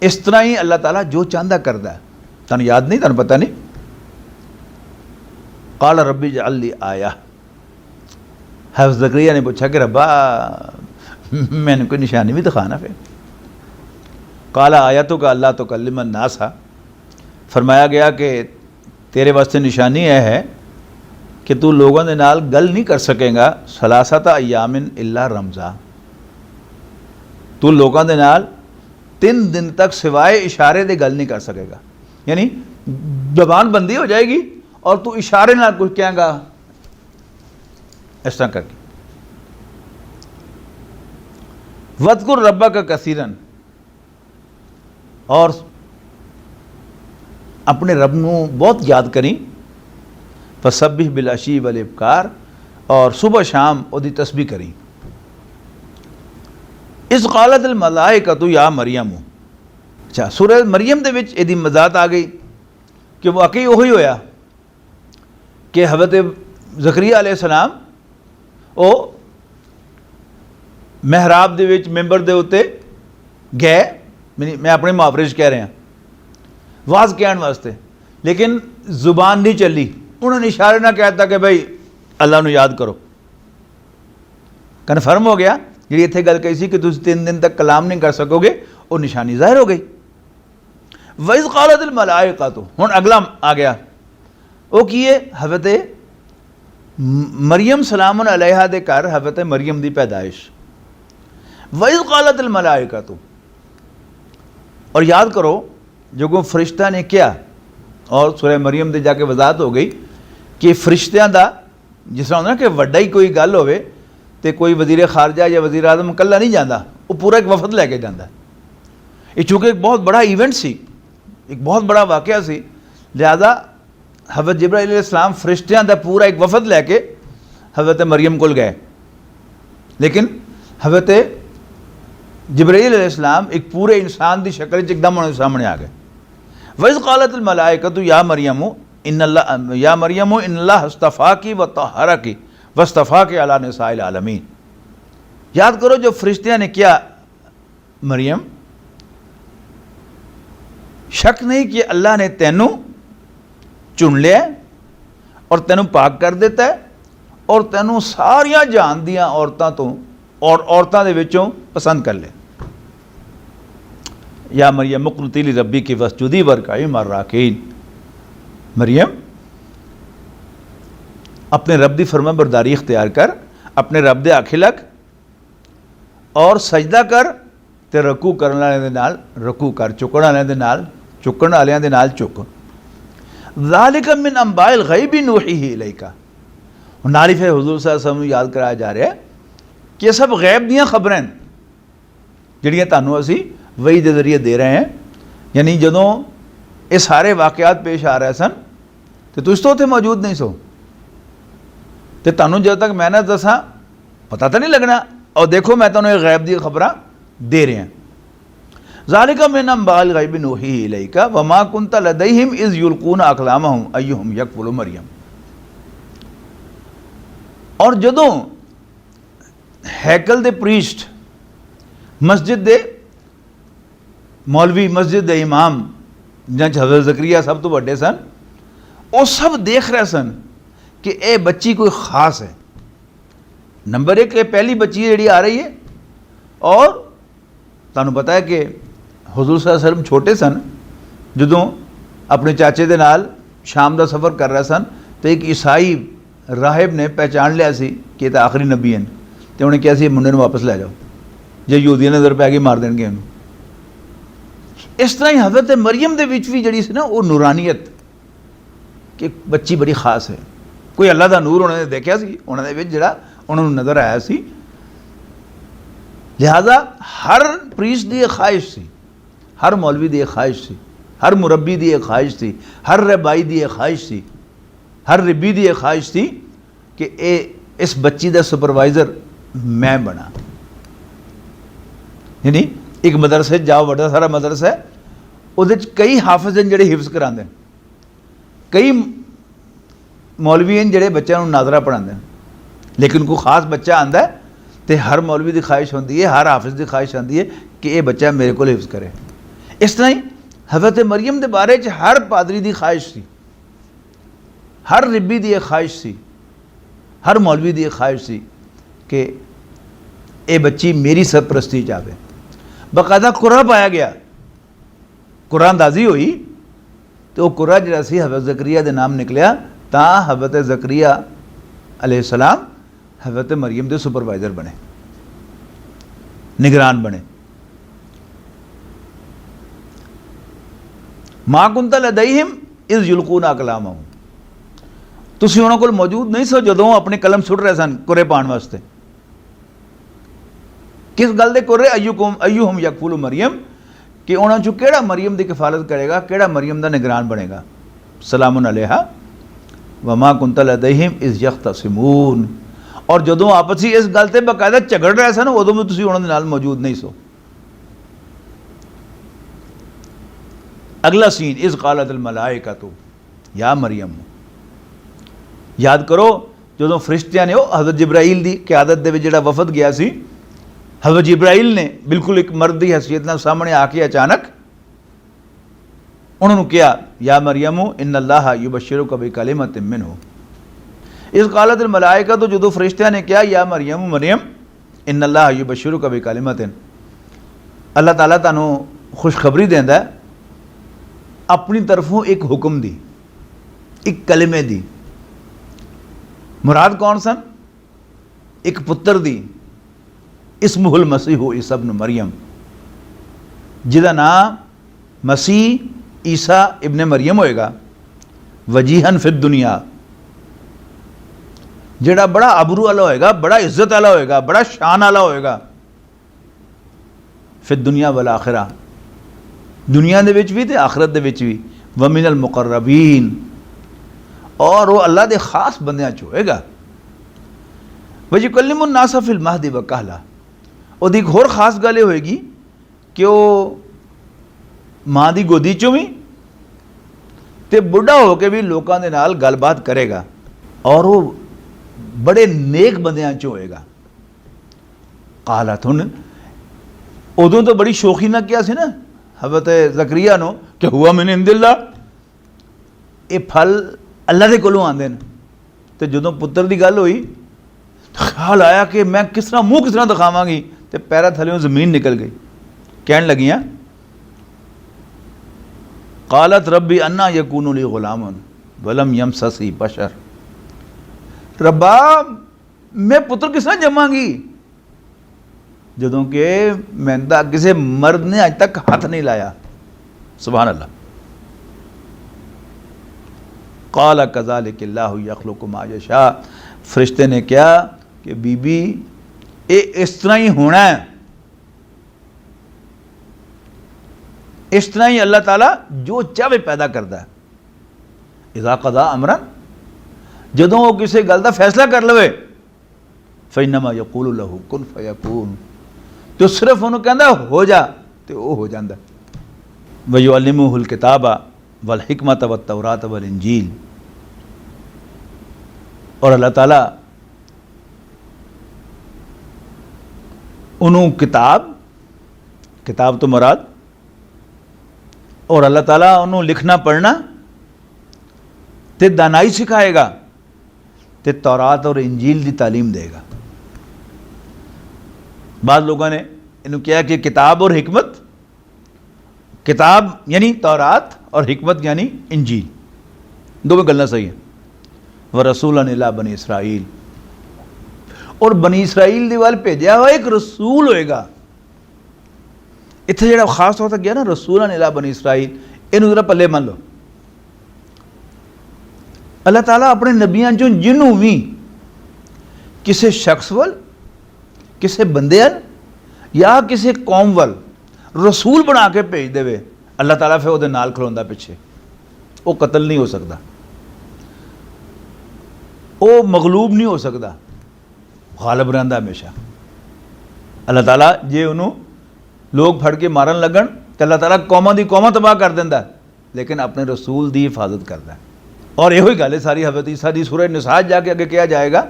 इस तरह ही अल्लाह ताला जो चाहता करता है। तुहानूं याद नहीं, तुहानूं पता नहीं। क़ाल रब्बी जअल्ली आया, हज़रत ज़करिया ने पूछा कि रब्बा मैंने कोई निशानी भी दिखाना फिर। काला आयतुका अल्लाह तुकल्लिमन नासा, फरमाया गया कि तेरे वास्ते निशानी यह है कि तू लोगों के नाल गल नहीं कर सकेगा सलासता अय्यामिन इल्ला रमज़ा, तू लोगों के नाल 3 दिन तक सिवाय इशारे दे गल नहीं कर सकेगा, यानी जबान बंदी हो जाएगी और तू इशारे नाल कुछ कहेगा इस तरह करके। वज़कुर रब्बका कसीरन, और अपने रब नू बहुत याद करी, फसब्बिह बिल अशी वल इब्कार, और सुबह शाम उहदी तस्बीह करी। इस क़ालत अल मलाइकतु या मरियम, अच्छा सूरह मरियम दे विच इहदी मज़ात आ गई कि वाकई वही होया कि हज़रत ज़करिया अलैहिस्सलाम ਉਹ ਮਹਿਰਾਬ ਦੇ ਵਿੱਚ ਮੈਂਬਰ ਦੇ ਉੱਤੇ ਗਏ, मैं अपने मुहावरे च कह रहा, वाज कहने वास्ते, लेकिन जुबान नहीं चली। उन्होंने इशारे ना कहता कि भाई अल्लाह नू याद करो। कन्फर्म हो गया जी इत्थे गल कही सी कि तुम 3 दिन तक कलाम नहीं कर सकोगे, वो निशानी जाहिर हो गई। वइज़ क़ालतिल मलाइकातु, हुण अगला आ गया, वो की है हज़रत मरियम सलामुन अलैहा दे घर हज़रत मरियम दी पैदाइश। वइज़ क़ालतिल मलाइकातु, और याद करो जो को फरिश्ता ने किया, और सूरह मरियम दे जाके वजाहत हो गई कि फरिश्तियां दा जिस तरह होंदा ना कि वड्डा ही कोई गल होवे ते कोई वजीर खारजा या वजीर आजम कल्ला नहीं जाता, वो पूरा एक वफद लैके जाता। ये चूँकि एक बहुत बड़ा इवेंट सी, एक बहुत बड़ा वाक़या सी, लिहाजा हज़रत जिब्राइल अलैहिस्सलाम फरिश्तियां दा पूरा एक वफद लैके हज़रत मरियम कोल गए। लेकिन हज़रत जिब्राइल अलैहिस्सलाम एक पूरे इंसान की शक्ल एकदम उन्होंने सामने आ गए। वइज़ क़ालतिल मलाइकतु या मरियमु इन्नल्लाह अस्तफ़ाकी व तहरकी वस्तफ़ाकी अला निसाइल आलमीन। याद करो जो फरिश्तियां ने किया, मरियम शक नहीं कि अल्लाह ने तैनू चुन लिया और तैनू पाक कर दिता है और तैनू सारिया जहान दियां औरतां तो और औरतां दे विचों पसंद कर लिया। या मरियम मुक़नुती ली रब्बी की वस्जुदी वरकाई मर्राकीन, मरियम अपने रब दी फरमा बरदारी इख्तियार कर, अपने रब दे आखे लग और सजदा कर ते रकू करने वाले दे नाल रकू कर, चुकण वाले दे नाल चुकण वालियां दे नाल चुक। ज़ालिका मिन अंबाइल ग़ैबि नूहीही इलैका। नाल ही फिर हुज़ूर सल्लल्लाहु अलैहि वसल्लम नूं याद कराया जा रहा है कि सब गैब दियां खबरां जिहड़ियां तुहानूं असीं वही के जरिए दे रहे हैं। यानी जदों ये सारे वाक़यात पेश आ रहे सन तो तुसीं तो उत्थे मौजूद नहीं सो, तो तुहानूं जब तक मैं ना दसां पता तो नहीं लगना। और देखो मैं तुहानूं ये गैब दी खबरां दे रहे हैं। ज़ालिका मिन अंबाइल ग़ैबि नूहीही इलैका वमा कुन्त लदैहिम इज़ युल्कूना अक़लामहुम अय्युहुम यकफुलु मरियम। और जदों हैकल दे प्रीस्ट, मस्जिद दे मौलवी, मस्जिद दे इमाम जिन्हां च हज़रत ज़करिया सब तो वड्डे सन, वो सब देख रहे सन कि ये बच्ची कोई ख़ास है। नंबर 1 ये पहली बच्ची जिहड़ी आ रही है। और तुहानूं पता है कि हुज़ूर सल्लल्लाहु अलैहि वसल्लम छोटे सन जदों अपने चाचे दे नाल शाम का सफ़र कर रहे सन, तो एक ईसाई राहिब ने पहचान लिया सी कि ये तो आखिरी नबी हैं, तो उन्हें कहा सी मुंडे नूं वापस लै जाओ, जे यहूदियों नज़र पै गई मार देंगे उन्होंने। इस तरह ही हज़रत मरियम दे विच भी जिहड़ी सी ना वो नूरानियत कि बच्ची बड़ी खास है। कोई अल्लाह का नूर उन्होंने देखा सी, उन्होंने विच जिहड़ा उन्होंने नज़र आया सी। लिहाजा हर प्रीस्ट की एक ख्वाहिश सी, हर मौलवी की एक ख्वाहिश सी, हर मुरब्बी की एक ख्वाहिश थी, हर रबाई की एक ख्वाहिश थी, हर रिबी की एक ख्वाहिश थी कि इस बच्ची का सुपरवाइज़र मैं बना। यानी एक मदरसे जाओ, बड़ा सारा मदरसा है, उहदे च कई हाफिज़ हैं जिहड़े हिफ्ज़ करांदे, कई मौलवी हैं जिहड़े बच्चों को नाज़रा पढ़ाते हैं। लेकिन कोई खास बच्चा आंदा है तो हर मौलवी की ख्वाहिश होती है, हर हाफिज़ की ख्वाहिश आती है कि यह बच्चा मेरे को हिफ्ज़ करे। इस तरह ही हज़रत मरियम के बारे च हर पादरी की ख्वाहिश थी, हर रिबी की एक ख्वाहिश थी, हर मौलवी की एक ख्वाहिश थी कि ये बच्ची मेरी सरपरस्ती च आवे। बाकायदा कुरा पाया गया, कुरानदाजी हुई तो वह कुरा जिहड़ा सी हज़रत ज़करिया के नाम निकलिया, तां हज़रत ज़करिया अलैहिस्सलाम हज़रत मरियम के सुपरवाइज़र बने, निगरान बने। मां कुंत लदैहिम इज़ युल्कूना अक़लामहुम, तुसीं उन्हां कोल मौजूद नहीं सो जदों अपने कलम सुट रहे सन कुरे पाण वास्ते। किस गल दे कुरे? अय्युहुम यकफुलु मरियम, कि उन्हां चों किहड़ा मरियम की किफालत करेगा, किहड़ा मरियम का निगरान बनेगा। सलामुन अलैहा वमा कुंत लदैहिम इज़ यख्तसिमून। और जदों आपस ही इस गल ते बाकायदा झगड़ रहे सन उदों भी तुसीं उन्हां दे नाल मौजूद नहीं सो। अगला सीन, इज़ क़ालतिल मलाइकतु या मरियम। याद करो ਜਦੋਂ ਫਰਿਸ਼ਤਿਆਂ ਨੇ ਉਹ ਹਜ਼ਰਤ ਜਿਬਰਾਈਲ ਦੀ क़यादत ਦੇ ਵਿੱਚ ਜਿਹੜਾ ਵਫਦ ਗਿਆ ਸੀ, हज़रत जिब्राइल ने बिल्कुल एक मर्द की हैसियत नाल सामने आके अचानक उन्होंने कहा, या मरियमो इन्नल्लाह युबश्शिरुका बिकलिमतिन मिन्हु। इस कालत मलाइका तो जो फरिश्तिया ने कहा, या मरियम मरियम इन्नल्लाह युबश्शिरुका बिकलिमतिन, अल्लाह ताला तानू खुशखबरी देंदा है अपनी तरफों एक हुक्म दी, एक कलिमे दी। मुराद कौन सन? एक पुत्र दी, इस्मुहुल मसीह ईसा इब्न मरियम, जिदा नाम मसीह ईसा इब्न मरियम होएगा। वजीहन फिद दुनिया, जेड़ा बड़ा अबरू वाला होएगा, बड़ा इज्जत वाला होएगा, बड़ा शान वाला होएगा। फिद दुनिया वल आखिरा, दुनिया दे विच भी ते आखिरत दे विच भी। व मिनल मुकर्रबीन, और वो अल्लाह दे खास बंदियां च होएगा। वयुकल्लिमुन नासा फिल महदी व कहला, ਉਹਦੀ ਇੱਕ ਹੋਰ ਖਾਸ ਗੱਲ ਇਹ ਹੋਏਗੀ ਕਿ ਉਹ ਮਾਂ ਦੀ ਗੋਦੀ ਚੋਂ ਵੀ ਤੇ ਬੁੱਢਾ ਹੋ ਕੇ ਵੀ ਲੋਕਾਂ ਦੇ ਨਾਲ ਗੱਲਬਾਤ ਕਰੇਗਾ, ਔਰ ਉਹ ਬੜੇ ਨੇਕ ਬੰਦਿਆਂ ਚੋਂ ਹੋਏਗਾ। ਕਾਲਤ, ਹੁਣ ਉਦੋਂ ਤਾਂ ਬੜੀ ਸ਼ੌਖੀ ਨਾਲ ਕਿਹਾ ਸੀ ਨਾ ਹਜ਼ਰਤ ਜ਼ਕਰੀਆ ਨੂੰ ਕਿ ਹੁਆ ਮਿਨ ਇੰਦਿल्लाह, ਇਹ ਫਲ ਅੱਲਾ ਦੇ ਕੋਲੋਂ ਆਉਂਦੇ ਨੇ। ਤੇ ਜਦੋਂ ਪੁੱਤਰ ਦੀ ਗੱਲ ਹੋਈ ख्याल आया कि मैं किस तरह मुँह किस तरह दिखावांगी, तो पैरा थले जमीन निकल गई। कहन लगियाँ, कालत रब्बी अन्ना यकूनु ली गुलामुन वलम यमससी बशर, रब्बा मैं पुत्र किस तरह जमांगी जदों कि मैं किसी मर्द ने अज तक हाथ नहीं लाया। सुभान अल्लाह। काला कज़ालिकल्लाहु यख़्लुक़ु मा यशा, फरिश्ते ने कहा कि बीबी ये इस तरह ही होना है, इस तरह ही अल्लाह ताला जो चाहे पैदा करता है। इज़ा क़ज़ा अमरन, जदों वो किसी गल का फैसला कर लवे, फ़इन्नमा यक़ूलु लहू कुन फ़यकून, तो सिर्फ उन्होंने कहता हो जा तो वो हो जाता। व युअल्लिमुहुल किताबा वल हिकमत वत तौरात वल इंजील, और अल्लाह ताला उन्होंने किताब तो मुराद, और अल्लाह ताला उन्होंने लिखना पढ़ना ते दानाई सिखाएगा, ते तौरात और इंजील की तालीम देगा। बाद लोगों ने इन्होंने कहा कि किताब और हिकमत, किताब यानी तौरात और हिकमत यानी इंजील, दोवें गल्लां सही है। व रसूलन इला बनी इसराइल, और बनी इसराइल दे वाल भेजा हुआ एक रसूल होएगा। इत्थे जेड़ा खास तौर तक गया ना रसूलन इला बनी इसराइल, इनू जरा पल्ले मान लो। अल्लाह ताला अपने नबियां चों जिन्हों भी किसी शख्स वल, किसी बंदे या किसी कौम वल रसूल बना के भेज देवे, अल्लाह ताला फिर उहदे नाल खलोंदा पिछे, वो कतल नहीं हो सकता, वो मगलूब नहीं हो सकता, गालिब रहंदा हमेशा। अल्लाह ताला जे उन्होंने लोग फड़ के मारन लगन तो अल्लाह ताला कौमां दी कौमां तबाह कर देंदा, लेकिन अपने रसूल की हिफाजत करता है। और यो गल है सारी हज़रत ईसा दी सूरह निसा जाके अगे कहा जाएगा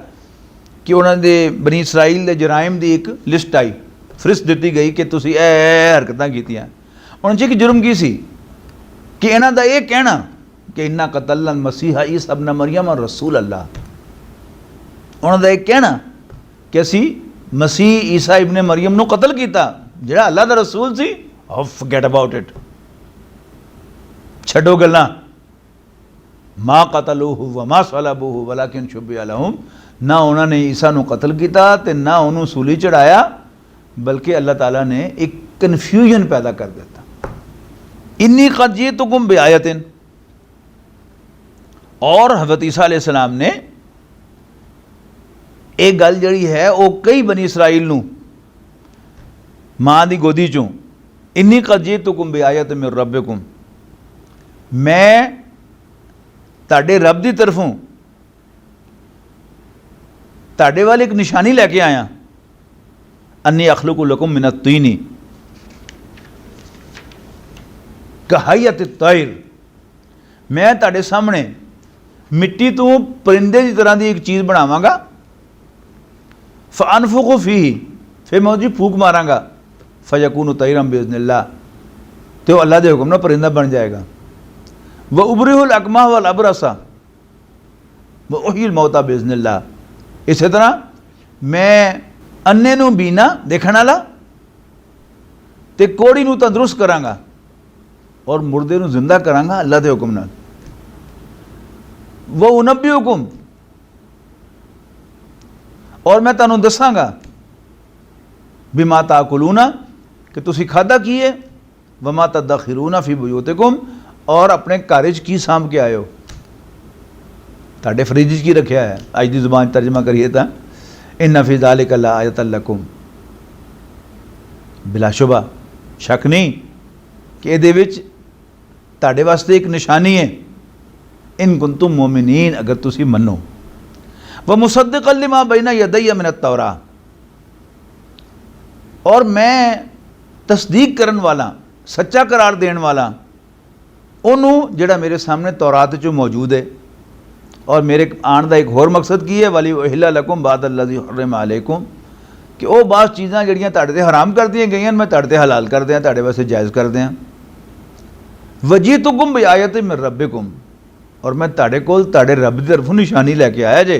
कि उन्होंने बनी इसराइल के जराइम की एक लिस्ट आई, फरिस्त दी गई कि तुसी ए हरकतां कीतियां। उन्होंने एक जुर्म की सी कि इन्हां दा ये कहना कि इन्ना कतलन मसीहा ईसा इब्न मरियम रसूल अल्लाह, उन्होंने दा ये कहना कि असी मसीह ईसा इब्न मरियम नूं कतल किया, जिहड़ा अल्लाह दा रसूल सी। फॉरगेट अबाउट इट, छड्डो गल्लां। मा कतलूहु व मा सलबूहु वलाकिन शुब्बिहा लहुम, ना उन्होंने ईसा नूं कतल किया ते ना उन्होंने सूली चढ़ाया, बल्कि अल्लाह ताला ने एक कन्फ्यूजन पैदा कर दिता। इन्नी क़द जीतुकुम बिआयतिन, और हज़रत ईसा अलैहिस्सलाम ने एक गल जड़ी है वो कई बनी इसराइल नूं मां दी गोदी चों, इन्नी क़द जीतुकुम बिआयतिन मिन रब्बिकुम, मैं ताडे रब की तरफों ताडे वाल एक निशानी लैके आया। अन्नी अखलुकु लकुम मिन अत्तीनी कहायत तैर, मैं ताडे सामने मिट्टी तो परिंदे की तरह की एक चीज़ बनावांगा, फ़अनफुखु फ़ीही, फिर मैं उसकी फूक मारांगा, फ़यकूनु तैरम बिइज़्निल्लाह, तो अल्लाह के हुक्म ना परिंदा बन जाएगा। व उबरिहुल अकमह वल अबरसा व उहिल मौता बिइज़्निल्लाह, इसी तरह मैं अन्ने नूं बीना देखण वाला ते कोड़ी नूं तंदुरुस्त करांगा और मुर्दे नूं जिंदा करांगा अल्लाह के हुक्म नाल। वो उनबी हुकुम, और मैं तुहानूं दसांगा बिमा ताकुलूना, कि तुसी खादा की है, वमा तदखिरूना फी बुयूतिकुम, और अपने घर च की साम के आए हो, तुहाडे फ्रिज च की रखिया है। अज की जुबान तर्जमा करिए तो इन्ना फी ज़ालिका लआयतन लकुम, बिलाशुबा शक नहीं कि इहदे विच तुहाडे वास्ते एक निशानी है, इन कुंतुम मोमिनीन, अगर तुसी मनो। व मुसद्दिक़न लिमा बैना यदैया मिनत तौरा, और मैं तस्दीक करन वाला, सच्चा करार देने वाला उन्होंने जिहड़ा मेरे सामने तौरात चो मौजूद है। और मेरे आने का एक होर मकसद की है, वली उहिल्ला लकुम बादल्लज़ी हुर्रिमा अलैकुम, कि वह बास चीज़ां जिहड़ियां तुहाडे ते हराम कर दी गई मैं तुहाडे ते हलाल कर दियां, तुहाडे वास्ते जायज़ कर दियां। वजीतुकुम बिआयतिन मिन रब्बिकुम, और मैं तुहाडे कोल तुहाडे रब की तरफों निशानी लैके आया जे,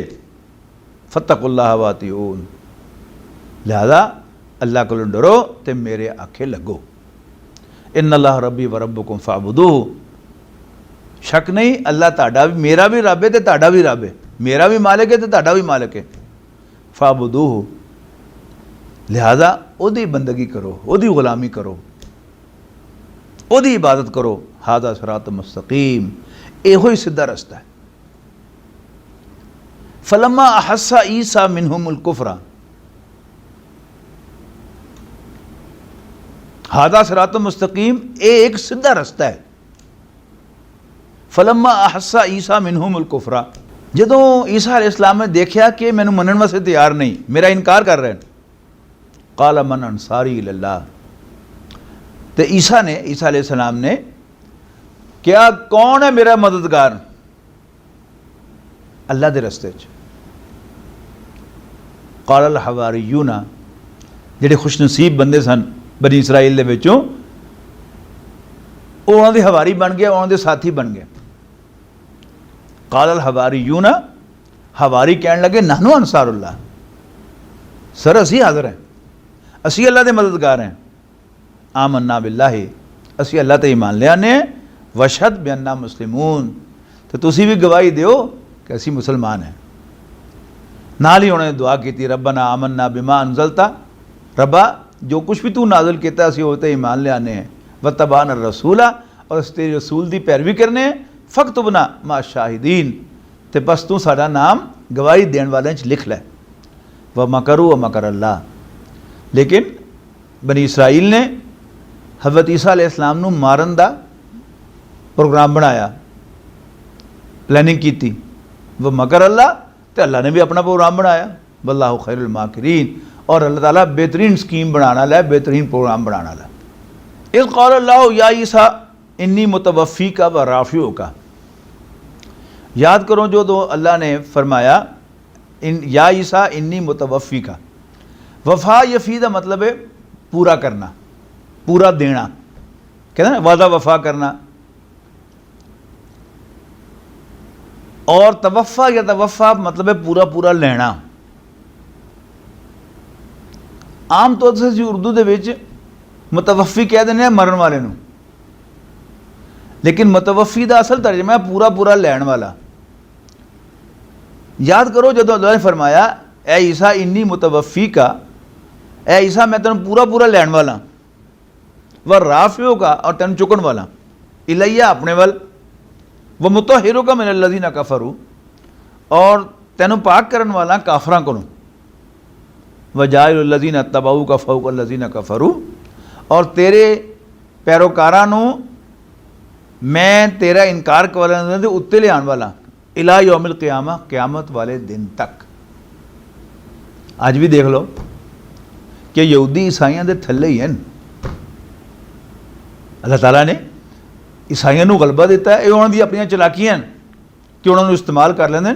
फत्तकुल्लाह वातिऊन, लिहाजा अल्लाह को डरो तो मेरे आखे लगो। इन्नल्लाह रब्बी व रब्बुकुम फ़अबुदूहु, शक नहीं अल्लाह तुहाडा भी, मेरा भी रब है तो तुहाडा भी रब है, मेरा भी मालिक है तो तुहाडा भी मालिक है। फ़अबुदूहु, लिहाजा ओदी बंदगी करो, ओदी गुलामी करो, ओदी इबादत करो। हादा सिरात मुस्तकीम, एहो ही सीधा रास्ता है। फलम्मा अहस्सा ईसा मिनहुमुल कुफ्रा, हादा सिरात मुस्तकीम एक सीधा रास्ता है। फलम्मा अहस्सा ईसा मिनहुमुल कुफ्रा, जदों ईसा अलैहिस्सलाम ने देखा कि मैनू मनन वास्ते तैयार नहीं, मेरा इनकार कर रहे हैं, काला मन अंसारी इल्लाह, तो ईसा अलैहिस्सलाम ने क्या कौन है मेरा मददगार अल्लाह के रस्ते च। काल हवारियूना, जिहड़े खुशनसीब बंदे सन बनी इसराइल दे विचों, उन्हां दे हवारी बन गए, उन्हां दे साथी बन गए। काल हवारियूना, हवारी कहन लगे नानू अंसारुल्लाह, सर असी हाज़र हैं, असी अल्लाह के मददगार हैं। आमन्ना बिल्लाहि, असी अल्लाह ते ईमान लिया ने, वशहद बिअन्ना मुस्लिमून, तो तुसी भी गवाही दियो कि असी मुसलमान हैं। नाल ही उन्होंने दुआ की, रब्बना आमन्ना बिमा अंजलता, रब्बा जो कुछ भी तू नाज़िल किया असी होते ईमान ले आने हैं, वत्तबाना रसूला, और तेरे रसूल की पैरवी करने हैं, फक्तुबना मा शाहिदीन, तो बस तू साडा नाम गवाही देने वाले च लिख लै। व मकरू व मकर अल्लाह, लेकिन बनी इसराइल ने हज़रत ईसा अलैहिस्सलाम नूं मारन दा प्रोग्राम बनाया, प्लैनिंग की। वह मकर अल्लाह, तो अल्लाह ने भी अपना प्रोग्राम बनाया। वल्लाहु खैरुल माकिरीन, और अल्लाह ताला बेहतरीन स्कीम बनाना ला, बेहतरीन प्रोग्राम बनाना ला। इस क़ाल अल्लाहु या ईसा इन्नी मुतवफ़ी का व राफ़िउ का, याद करो जो तो अल्लाह ने फरमाया या ईसा इन्नी मुतवफ़ी का। वफ़ा यफ़ी का मतलब है पूरा करना, पूरा देना, कहते ना वादा वफ़ा करना। और तवफ़ा या तवफ़ा मतलब है पूरा पूरा लेना। आम तौर से जी उर्दू दे विच मुतवफ़ी कह देने हैं मरण वाले नूं, लेकिन मुतवफ़ी का असल तर्जमा है पूरा पूरा लैण वाला। याद करो जो अल्लाह ने फरमाया ए ईसा इन्नी मुतवफ़ी का, ए ईसा मैं तेन पूरा पूरा लैण वाला, व राफ़िउ का, और तेन चुकन वाला, इलैया अपने वाल, व मुतहिरू का मिनल लज़ीना कफ़रू, और तेनू पाक करन वाला काफरां कोलों, व जाइलुल लज़ीना तबऊ का फ़ौक़ल लज़ीना कफ़रू, और तेरे पैरोकारां नू मैं तेरा इनकार करने दे उत्ते ले आने वाला, इला यौमिल क़ियामा, क़यामत वाले दिन तक। अज भी देख लो कि यहूदी ईसाइयों के थल्ले ही हैं। अल्लाह ताला ने ईसाइयों को गलबा दिता है, ये उन्होंने दी अपनी चलाकियां। कि उन्होंने इस्तेमाल कर लेंदे,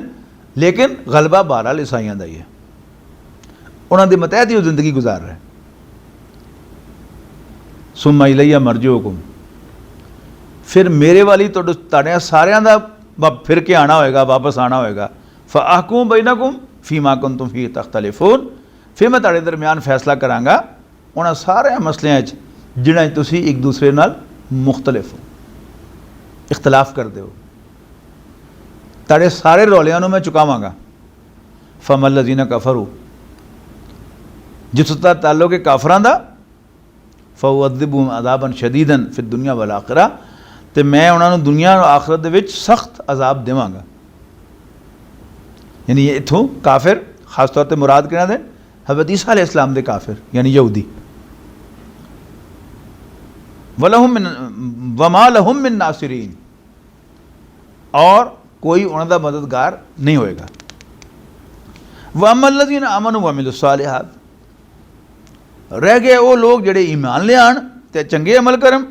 लेकिन गलबा बहरहाल ईसाइयों का ही है। उन्होंने मतहत ही जिंदगी गुजार रहे। सुम्मा इलैया मरजिउकुम, फिर मेरे वाली तुहाडे सारियां दा फिर के आना होएगा, वापस आना होएगा। फ़अहकुम बैनकुम फ़ीमा कुंतुम फ़ीहि तख्तलिफ़ून, फिर मैं तुहाडे दरमियान फैसला करांगा उन्हां सारे मसलियां जिन्हां तुसीं एक दूसरे नाल मुख्तलिफ हो, इख्तलाफ करदे हो। तुहाडे सारे रौलियां नूं मैं चुकावांगा। फ़मल लज़ीना कफ़रू, जिस दा ताल्लुक है काफरां दा, फ़उअज़्ज़िबुहुम अज़ाबन शदीदन फ़िद दुनिया वल आखिरा, तो मैं उन्होंने दुनिया और आखरत दे विच सख्त अजाब देवांगा। यानी ये इत्थों काफिर खास तौर पर मुराद किहड़ा दे, हज़रत ईसा अलैहिस्सलाम दे काफिर यानी यहूदी। वमा लहुम मिन नासिरीन, और कोई उन्होंने मददगार नहीं होएगा। वअम्मल लज़ीना आमनू व अमिलुस सालिहात, रह गए वो लोग जिहड़े ईमान ले आन ते चंगे अमल करन।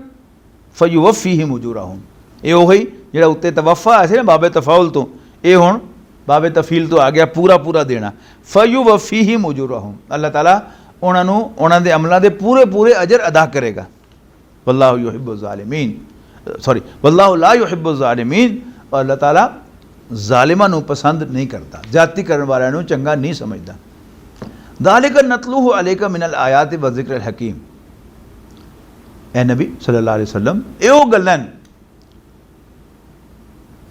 फ़युवफ़्फ़ीहिम उजूरहुम, ये वही जिहड़ा उत्ते तवफ़ा आया ना बाबे तफ़ाउल तो, ये हुण बाबे तफ़ील तो आ गया पूरा पूरा देना। फ़युवफ़्फ़ीहिम उजूरहुम, अल्लाह ताला उन्होंने उन्होंने अमलों के पूरे पूरे अजर अदा करेगा। वल्लाहु युहिब्बुज़ ज़ालिमीन, सॉरी वल्लाहु ला युहिब्बुज़ ज़ालिमीन, और अल्लाह ताला ज़ालिमां नूं पसंद नहीं करता, ज़्यादती करने वालों नूं चंगा नहीं समझदा। ज़ालिका नतलूहु अलैका मिनल आयाति व ज़िक्रिल हकीम, ए नबी सल्लल्लाहु अलैहि वसल्लम, ये गल्लां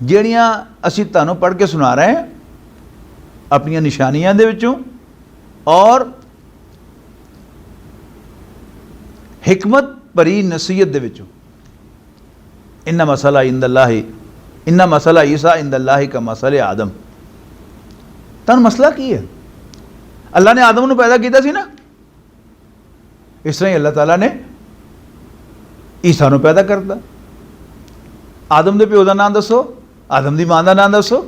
जिहड़ियां असीं तुहानूं पढ़ के सुना रहे हैं अपनी निशानियां दे विचों और हिकमत भरी नसीहत दे विचों। इन्ना मसला इंदल्लाहि, इन्ना मसला ईसा इंदल्लाहि का मसले आदम। तुहानूं मसला की है? अल्लाह ने आदम नूं पैदा किया सी ना, इस तरह ही अल्लाह ताला ने ईसा नूं पैदा करता। आदम दे प्यो दा नाम दसो, आदम दी मां दा नाम दसो,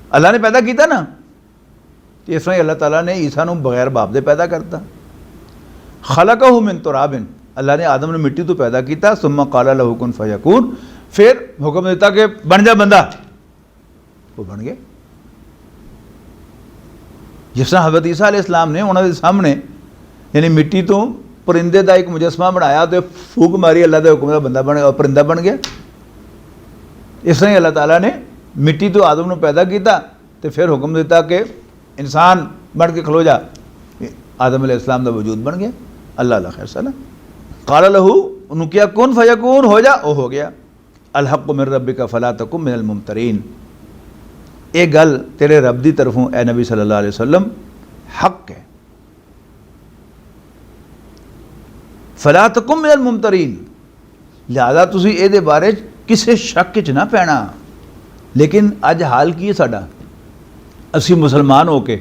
अल्लाह ने पैदा किया ना। इस तरह ही अल्लाह ताला ने ईसा नूं बगैर बाप दे पैदा करता। खलकहु मिन तुराबिन, अल्लाह ने आदम ने मिट्टी तो पैदा किया। सुम्मा क़ाला लहू कुन फ़यकून, फिर हुक्म दिता कि बन जा बंदा, वो बन गया। जिस तरह हज़रत ईसा अलैहिस्सलाम ने उन्होंने सामने यानी मिट्टी तो परिंदे का एक मुजस्मा बनाया तो फूक मारी, अल्लाह के हुक्म का बंदा बन गया, परिंदा बन गया। इस तरह ही अल्लाह ताला ने मिट्टी तो आदम ने पैदा किया तो फिर हुक्म दिता कि इंसान बन के खलो जा, आदम अलैहिस्सलाम का वजूद बन गया। अल्लाह अल्लाह खैर सला क़ाला लहू, उन्होंने किया कुन फ़यकून, हो जा, वो हो गया। अल हक़्क़ु मिन रब्बिका फ़ला तकुन मिनल मुमतरीन, ये गल तेरे रब की तरफों ए नबी सल्लल्लाहु अलैहि वसल्लम हक है। फला तकुम मिनल मुमतरीन, लिहाजा तुसी इहदे बारे किसी शक च ना पैना। लेकिन अज हाल की है साडा, असी मुसलमान होके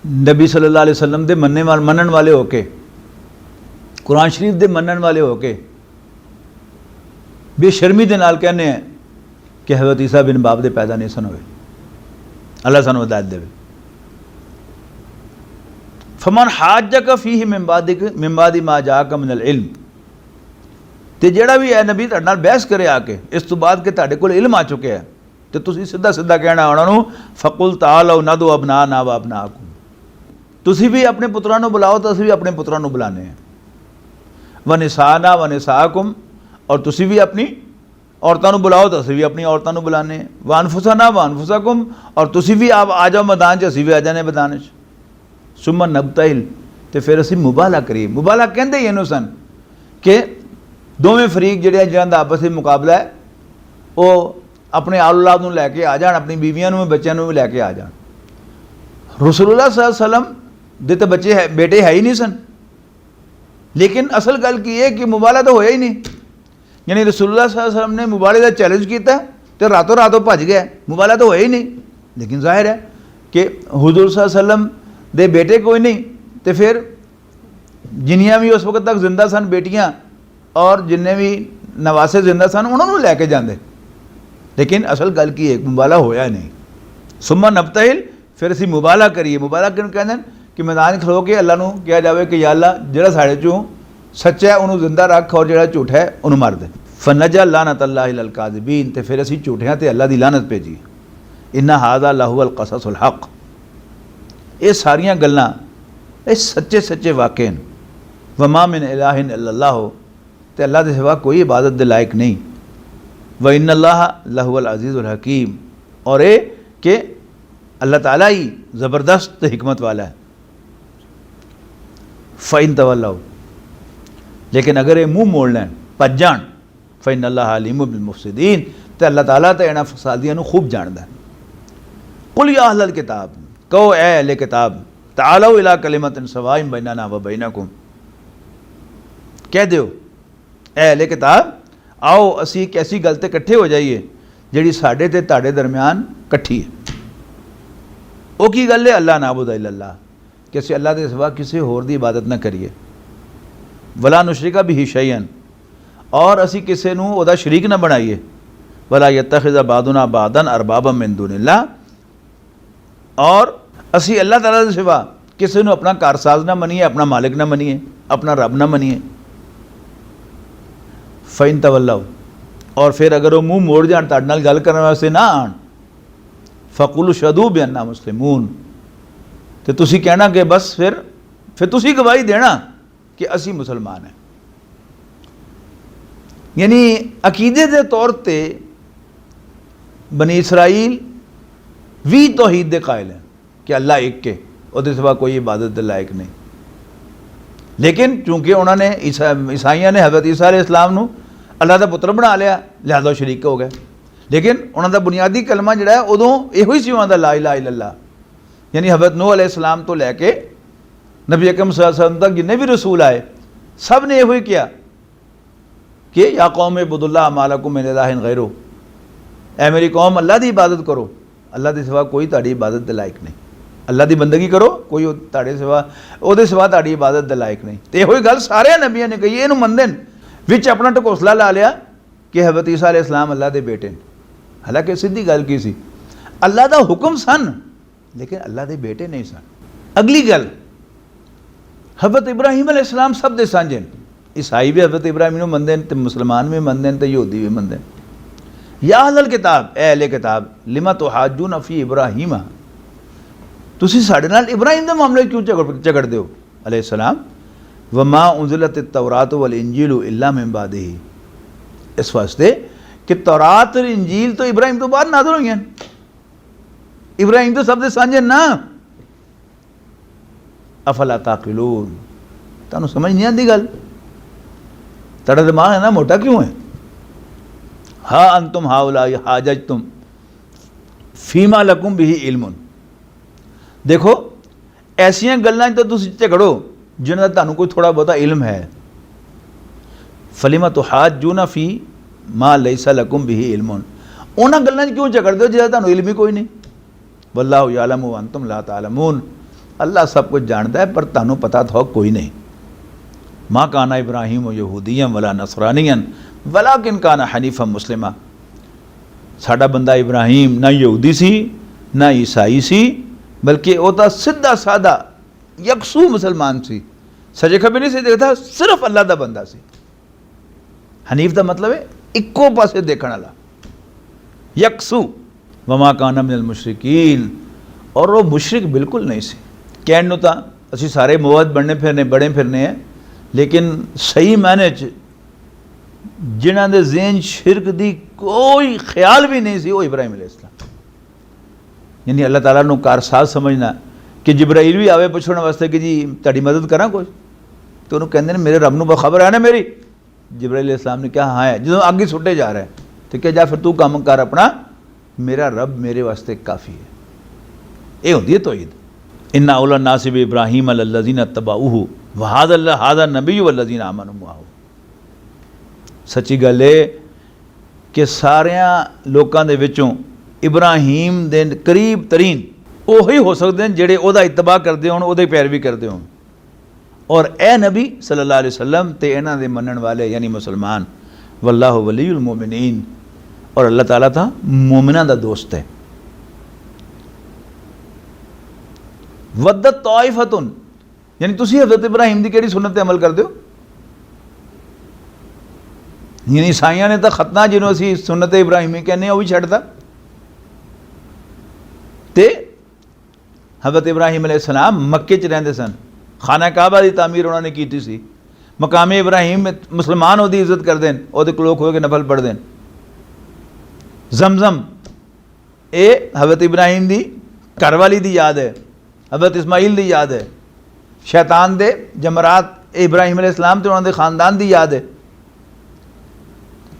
नबी सल्लल्लाहु अलैहि वसल्लम दे मनन वाले होके, कुरान शरीफ दे मनन वाले होके बेशर्मी दे नाल कहने हैं कि हज़रत ईसा बिन बाप दे पैदा नहीं सन होए। अल्लाह सानू हिदायत देवे। फमन हाजक फीहि मिन बादी मा जाका मिनल इल्म, ते जेड़ा भी है नबी तुहाडे नाल बहस करे आके इस तो बाद कि तुहाडे कोल इल्म आ चुके हैं, तो तुसीं सीधा सीधा कहना उन्होंने फकुल तालौ नदु अबनाना व अबनाकुम, तुसीं भी अपने पुत्रां नूं बुलाओ तो असीं भी अपने पुत्रां नूं बुलाने हैं। व निसाना व निसाकुम, और तुसीं भी अपनी औरतों को बुलाओ तो असीं भी अपनी औरतों को बुलाने। व अनफुसना व अनफुसकुम, और तुसीं भी आप आ जाओ मैदान च, असीं भी आ जाने मैदान च। सुम्मा नबतहिल, तो फिर असीं मुबाला करिए। मुबाला कहते ही इनू सन कि दोवें फरीक जिहड़े जिन्हां दा आपस में मुकाबला है वो अपने औलाद नूं लैके आ जाण, अपनी बीवियां नूं बच्चों नूं भी लैके आ जाण। रसूलुल्लाह सल्लल्लाहु अलैहि वसल्लम दे तो बच्चे है बेटे है ही नहीं सन, लेकिन असल गल की है कि मुबाला तो होया ही नहीं। यानी रसूलुल्लाह सल्लल्लाहु अलैहि वसल्लम ने मुबाले का चैलेंज किया तो रातों रातों भज गया, मुबाला तो होया ही नहीं। लेकिन जाहिर है कि हुजूर सल्लल्लाहु अलैहि वसल्लम दे बेटे कोई नहीं, तो फिर जिन्नियां भी उस वक्त तक जिंदा सन बेटियां और जिन्ने भी नवासे जिंदा सन उन्होंने लैके जाते, लेकिन असल गल की एक मुबाला होया नहीं। सुम्मा नबतहिल, फिर असीं मुबाला करिए। मुबाला क्यों कहते हैं कि मैदान खलो के अल्लाह नूं कहा जाए कि या अल्लाह जिहड़ा साढ़े चों सच्चा है उन्होंने जिंदा रख और जिहड़ा झूठा है उन्होंने मार दे। फनजा लानत अल्लाह अल काज़िबीन, तो फिर असी झूठियां ते अल्लाह दी लानत भेजी। इन्ना हादा लाहुल क़ससुल हक़, ये सारियां गल्लां ये सच्चे सच्चे वाक़े हैं। वमा मिन इलाहिन इल्लल्लाह, ते अल्लाह के सिवा कोई इबादत दे लायक नहीं। व इन्नल्लाह लहुल अज़ीज़ुल हकीम, और ये कि अल्लाह ताला ही ज़बरदस्त हिकमत वाला है। फ़इन तवल्लौ, लेकिन अगर ये मुँह मोड़ लें भज जान, फ़इन्नल्लाह अलीमुम बिल मुफ़सिदीन, तो अल्लाह ताला तो इन्हां फसादियां नूं खूब जानदा है। कुल या अहलल किताब, कहो ए अहले किताब, तालौ इला कलिमतिन सवाइन बैनना व बैनकुम, कह दो ए अहले किताब, आओ असी एक ऐसी गल ते इकट्ठे हो जाइए जिहड़ी साडे ते तुहाडे दरम्यान इकट्ठी है। वो की गल है? अल्लाह नाबुद इल्लल्लाह, कि असी अल्लाह के सिवा किसी होर दी इबादत न करिए। वला नुशरिका बिही शैअन, और असी किसी नूं ओहदा शरीक न बनाइए। वला यत्तखिज़ बादुना बादन अरबाबा मिन दुनिल्लाह, और असी अल्लाह ताला के सिवा किसी नूं अपना कारसाज न मनीए, अपना मालिक न मनीए, अपना रब न मनीए। फ़इन तवल्लौ, और फिर अगर वो मुँह मोड़ जान, तुहाडे नाल गल करने वास्ते ना आन, फ़कुलू शदू बिअन्ना मुस्लिमून, तो तुसी कहना कि बस फिर तुसी गवाही देना कि असी मुसलमान हैं। यानी अकीदे के तौर पर बनी इसराइल भी तौहीद दे कायल हैं कि अल्लाह एक के, उहदे सिवा कोई इबादत दे लायक नहीं। लेकिन चूँकि उन्होंने ईसाइयों ने हज़रत ईसा अलैहिस्सलाम नूं अल्लाह का पुत्र बना लिया, लिहाजा शरीक हो गए। लेकिन उन्होंने बुनियादी कलमा जिहड़ा है उदों इहो ही सी उन्होंने ला इलाहा इल्लल्लाह। यानी हज़रत नूह अलैहिस्सलाम तो लैके नबी अकरम सल्लल्लाहु अलैहि वसल्लम तक जिन्ने भी रसूल आए, सब ने यही किया कि या कौम इब्दुल्लाह मा लकुम मिन इलाहिन गैरुहु, ऐ मेरी कौम अल्लाह की इबादत करो, अल्लाह के सिवा कोई तुहाडी इबादत के लायक नहीं। अल्लाह की बंदगी करो, कोई तुहाडे सिवा उहदे सिवा तुहाडी इबादत के लायक नहीं। तो यही गल सारे नबियों ने कही, इहनूं मनदे ने। विच अपना ढकोसला ला लिया कि हज़रत ईसा अलैहिस्सलाम अल्लाह के बेटे ने, हालांकि सीधी गल की सी, अल्लाह का हुक्म सन लेकिन अल्लाह के बेटे नहीं सन। अगली गल, हज़रत इब्राहीम अलैहिस्सलाम सब दे सांझे ने। ईसाई भी हज़रत इब्राहीम नूं मनदे ने, ते मुसलमान भी मनदे ने, ते यहूदी भी मनदे ने। या अहलल किताब, ए अहले किताब, लिमा तुहाज्जून फी इब्राहीम, तुसी साडे नाल इब्राहीम दे मामले क्यों झगड़दे हो अलैहिस्सलाम। वमा उन्ज़िलत तौरात वल इंजीलु इल्ला मिन बादिही, इस वास्ते कि तौरात और इंजील तो इब्राहीम तो बाद नाज़िल हुई हैं। इब्राहीम तो सब दे सांझे ना। अफला ताक़िलून, तुहानूं समझ नहीं आती गल? तुहाडा दिमाग है ना मोटा क्यों है? हा अंतुम हाउलाई हाजजतुम फीमा लकुम बिही इल्मुन, देखो ऐसियां गल्लां तो तुसीं झगड़ो जिन्हां दा तुहानूं कोई थोड़ा बहुता इल्म है। फलिमा तुहाज्जूना फी मा लैसा लकुम बिही इल्मुन, उन्हां गल्लां क्यों झगड़दे हो जिहदा तुहानूं इल्म ही कोई नहीं। वल्लाहु यालमु व अंतुम ला तालमून, अल्लाह सब कुछ जानता है पर तुहानूं पता तो कोई नहीं। मा काना इब्राहीम यहूदियन वला नसरानियन वलाकिन काना हनीफन मुस्लिमा, साडा बंदा इब्राहीम ना यहूदी सी ना ईसाई सी, बल्कि वह तो सीधा साधा यकसू मुसलमान सी, सजे खबे नहीं सी देखता, सिर्फ अल्लाह का बंदा सी। हनीफ का मतलब है इक्को पासे देखने वाला, यकसू। वमा काना मिनल मुशरिकीन, और वो मुशरिक बिल्कुल नहीं सी। कहने तो असी सारे मुवद बनने फिरने बड़े फिरने हैं, लेकिन सही मायने च जिन्हां दे ज़हन शिरक दी कोई ख्याल भी नहीं सी, वो इब्राहीम अलैहिस्सलाम। यानी अल्लाह ताला नूं कारसाज समझना कि जिब्राइल भी आवे पुछण वास्ते कि जी तुहाडी मदद करा कुछ, तो उन्होंने कहते हैं मेरे रब नूं खबर है ना मेरी। जिब्राइल अलैहिस्सलाम ने कहा हाँ है। जो अग ही सुटे जा रहा है तो क्या जा फिर तू काम कर अपना, मेरा रब मेरे वास्ते काफ़ी है। ये होंदी है तौहीद। इन्ना औला नासिब इब्राहीम अल्लज़ीना तबाऊहु व हाज़ा नबी वल्लज़ीना आमनू माहू। सच्ची गल है कि सारियां लोकां दे विचों इब्राहीम दे करीब तरीन ਉਹੀ हो सकते हैं ਜਿਹੜੇ ਉਹਦਾ इतबा करते होण, ਉਹਦੇ पैरवी करते होण। और ए नबी सल्लल्लाहु अलैहि वसल्लम ते इन्हां दे मनण वाले यानी मुसलमान, वल्लाहु वलीयुल मोमिनीन, और अल्लाह ताला था मोमिना दा दोस्त है। वद्दत तौइफतुन, यानी तुसी हज़रत इब्राहीम दी केड़ी सुन्नत ते अमल करदे हो? यानी ईसाइयां ने तो खतना जिन्हों असी सुन्नत इब्राहिमी कहने वह भी छड्डता। तो हज़रत इब्राहिम अलैहिस्सलाम मक्के च रहिंदे सन, खाना काबा की तामीर उन्होंने की सी, मकाम इब्राहिम मुसलमान उसकी इज्जत करते हैं, वो कोलोक हो के नफल पढ़ते हैं। जमजम ये हज़रत इब्राहिम की घरवाली की याद है, हज़रत इस्माइल की याद है, शैतान दे जमरात इब्राहिम अलैहिस्सलाम ते उन्होंने खानदान की याद है।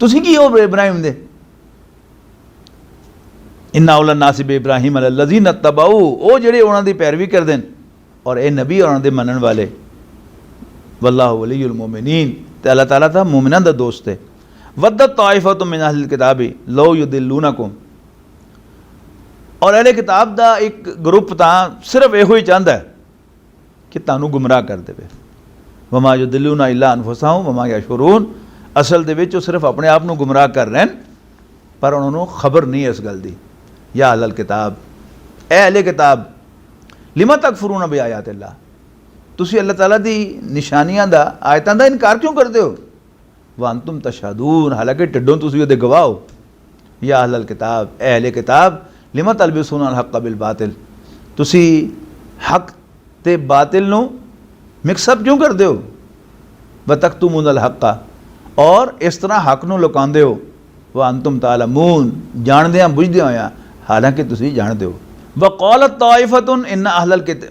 तुसीं की हो इब्राहिम दे? इन्ना औला नासिब इब्राहिम अलज़ीना तबाऊ, वो जेड़े उन्होंने पैरवी करते हैं, और ये नबी और उन्होंने मनन वाले। वल्लाहु वलियुल मोमिनीन, ते अल्लाह ताला था मोमिनां दा दोस्त है। वद्दत ताइफतु मिन अहलिल किताबी लौ युदिल्लूनकुम, और अहले किताब का एक ग्रुप तो सिर्फ यो ही चाहता है कि तुहानू गुमराह कर दे। वमा युदिल्लूना इल्ला अनफुसहुम वमा यशउरून, असल दे विच सिर्फ अपने आप को गुमराह कर रहे हैं, पर उन्होंने खबर नहीं है इस गल की। या अहलल किताब, ए अहले किताब, लिमा तकफुरून बि आयातिल्लाह, तुसी अल्लाह ताला दी निशानियां दा आयतां दा इनकार क्यों करते हो? व अंतुम तशहदून, हालांकि टिड्डों तुसी उहदे गवाह हो। या अहलल किताब, ए अहले किताब, लिमा तलबिसून अल हक़ बिल बातिल, तुसी हक ते बातिल नू मिक्सअप क्यों करते हो? व तक्तुमून अल हक़, और इस तरह हक नू लुकांदे हो। व अंतुम तालमून, जानदियां बुझदियां होया, हालांकि तुसी जानदे हो। वक़ालत ताइफ़तुन इन्ना अहलल किताब,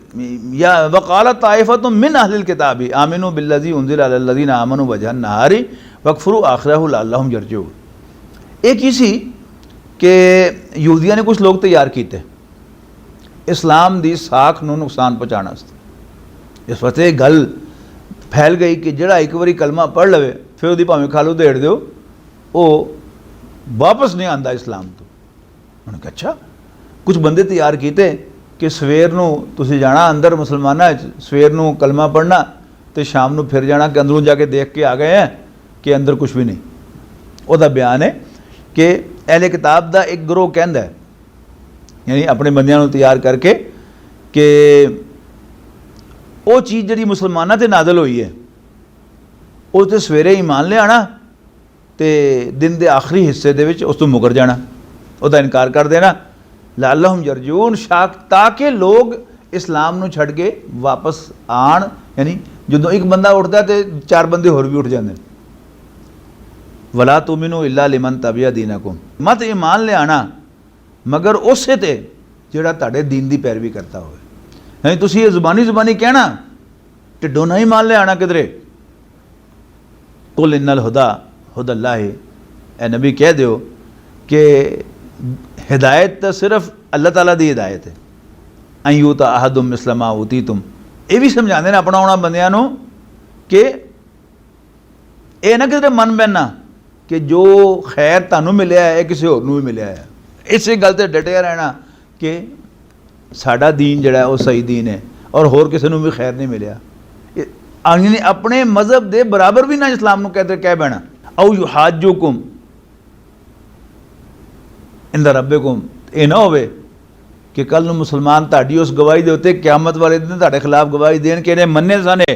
या वक़ालत ताइफ़तुन मिन अहलिल किताबी आमिनू बिल्लज़ी उन्ज़िला अलल लज़ीना आमनू वजहन नहारी वकफ़ुरू आखिरहु लअल्लहुम यरजिऊन। एक इसी कि यहूदियों ने कुछ लोग तैयार किए इस्लाम की साख नू नुकसान पहुँचाने। इस वक्त गल फैल गई कि जिहड़ा एक बारी कलमा पढ़ लवे फिर उसकी भावें खालू देड़ दो, वो वापस नहीं आता इस्लाम तो। उन्होंने कहा अच्छा, कुछ बंदे तैयार किए कि सवेर नू तुसीं जाना अंदर मुसलमाना, सवेर नू कलमा पढ़ना तो शाम नू फिर जाना कि अंदरों जाके देख के आ गए हैं कि अंदर कुछ भी नहीं। उसका बयान है कि अहले किताब का एक ग्रोह कहता है, यानी अपने बंदियां नू तैयार करके कि वो चीज़ जी मुसलमानों ते नादल हुई है उस ते सवेरे ईमान ले आना तो दिन के आखिरी हिस्से दे विच उस तो मुकर जाना, उसका इनकार कर देना। लअल्लहुम यरजून, शाक ताकि लोग इस्लाम नू छड़ के वापस आन, यानी जो एक बंदा उठता तो चार बंदे होर भी उठ जाते। वला तुमिनू इल्ला लिमन तबिया दीनकुम, मत ईमान ले आना मगर उसे ते जिहड़ा तुहाडे दीन की पैरवी करता हो। यानी तुसीं ये जुबानी कहना, ढिड्डों ना ईमान ले आना किधरे। कुल इन्नल हुदा हुदल्लाहि, ए नबी कह दो कि हिदायत तो सिर्फ अल्लाह ताला दी हिदायत है। अयूता अहदुम मिस्लमा उती तुम, ये भी समझाते हैं अपना बंदियां नू कि यह ना किधरे मन बहना कि जो खैर तुहानू मिलिया है किसी होर नू भी मिलिया है। इस गल ते डटिया रहना कि साडा दीन जिहड़ा है वो सही दीन है और होर किसी नू भी खैर नहीं मिलिया। अपने मजहब के बराबर भी ना इस्लाम नू कहते कह बैना। औ युहाजुकुम इंदा रब्बिकुम, ये ना होवे कि कल नू मुसलमान तुहाडी उस गवाही दे उत्ते क़यामत वाले दिन तुहाडे खिलाफ गवाही देन कि इन्हें मन्ने सने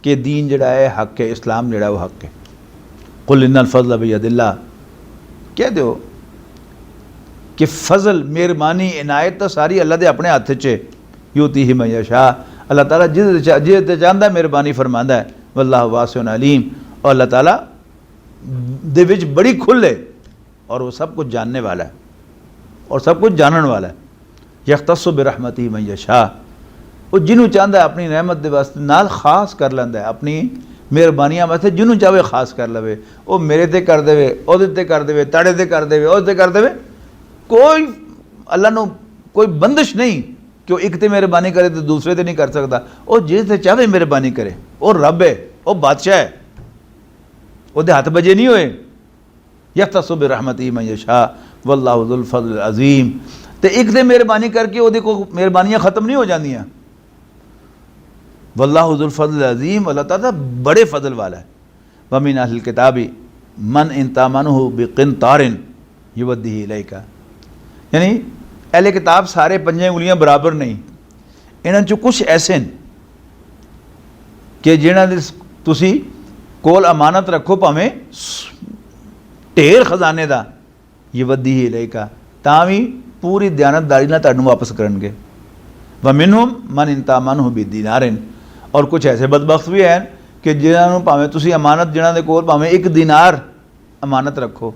कि दीन जिहड़ा है हक है, इस्लाम जिहड़ा वो हक है। कुल इन्नल फज़ल बियदिल्लाह, कह दो कि फजल मेहरबानी इनायत तो सारी अल्लाह के अपने हथ च, यूती ही मैं शाह, अल्लाह ताला जिस चाहता मेहरबानी फरमांदा है। वल्लाहु वासिउन अलीम, और अल्लाह ताला दे विच बड़ी खुल है और वो सब कुछ जानने वाला है और सब कुछ जानने वाला है। यख्तस्सु बिरहमतिही मन यशाह, वो जिन्हों चाहता है अपनी रहमत के वास्ते नाल खास कर लेंदा है, अपनी मेहरबानियां वास्ते जिन्हों चाहे खास कर लवे। वो मेरे ते कर देवे, ओहदे ते कर देवे, ताड़े ते कर देवे, ओहदे ते कर देवे। कोई अल्लाह नू कोई बंदिश नहीं कि वो एक ते मेहरबानी करे तो दूसरे ते नहीं कर सकता। वो जिस ते चाहे मेहरबानी करे, वो रब है, वो बादशाह है, वो हाथ बजे नहीं होए। यख्तस्सु बिरहमतिही मन यशाह वल्लाहु ज़ुल फज़ल अज़ीम। तो एक ते मेहरबानी करके वो को मेहरबानियाँ ख़त्म नहीं हो जांदियां। वल्लाहु ज़ुल फज़ल अज़ीम, अल्लाह ताला बड़े फजल वाला है। व मिन अहलिल किताबी मन इन तामनहु बिक़िंतारिन युवद्दिही इलैका, यानी अहले किताब सारे पंजे उंगलियां बराबर नहीं, इन्हां चों कुछ ऐसे हैं कि जिन्हां दे तुसी कोल अमानत रखो, भावें ढेर खजाने का ये वधी ही लेका तां भी पूरी दयानतदारी नाल तुहानूं वापस करनगे। व मिनहुम मन इंतामनहु बिदीनारिन, और कुछ ऐसे बदबख्त भी हैं कि जिन्होंने भावें तुसी अमानत जिन्होंने कोल भावें एक दिनार अमानत रखो,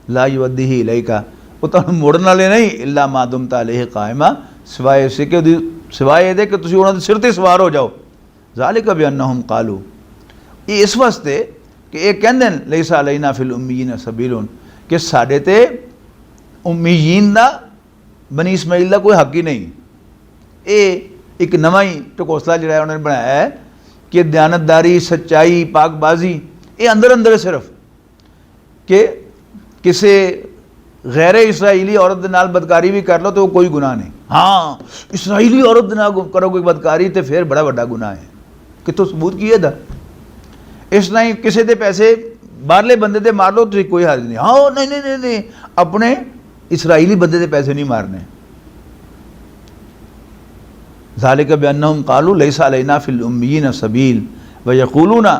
ला युवद्दीही इलैका, वो तुहानूं मोड़न वाले नहीं, इल्ला मा दुमता अलैहि कायमा, सिवाए इस कि सिवाए ये कि तुसी उन्हां दे सिर ते सवार हो जाओ। ज़ालिका बिअन्नहुम कालू, ये इस वास्ते कि ये कहंदे ने लैसा अलैना फिल उम्मीयीन सबीलुन, कि साडे ते उम्मीयीन दा बनी इस्माइल का कोई हक ही नहीं। ये एक नवा ही ढकोसला जिहड़ा उन्होंने बनाया है कि दयानतदारी, सच्चाई, पाकबाजी ये अंदर अंदर है सिर्फ, कि किसी गैर इसराइली औरत के नाल बदकारी भी कर लो तो कोई गुनाह नहीं। हाँ, इसराइली औरत के नाल करोगे बदकारी तो फिर बड़ा बड़ा गुनाह है। कितों सबूत किए दा? इस तरह ही किसी के पैसे बाहरले बंदे दे मार लो तो कोई हर्ज नहीं। हाँ नहीं नहीं नहीं नहीं, अपने इसराइली बंदे के पैसे नहीं मारने। ज़ालिका बिअन्नहुम क़ालू लैसा अलैना फिल उम्मीयीन सबील व यक़ूलूना,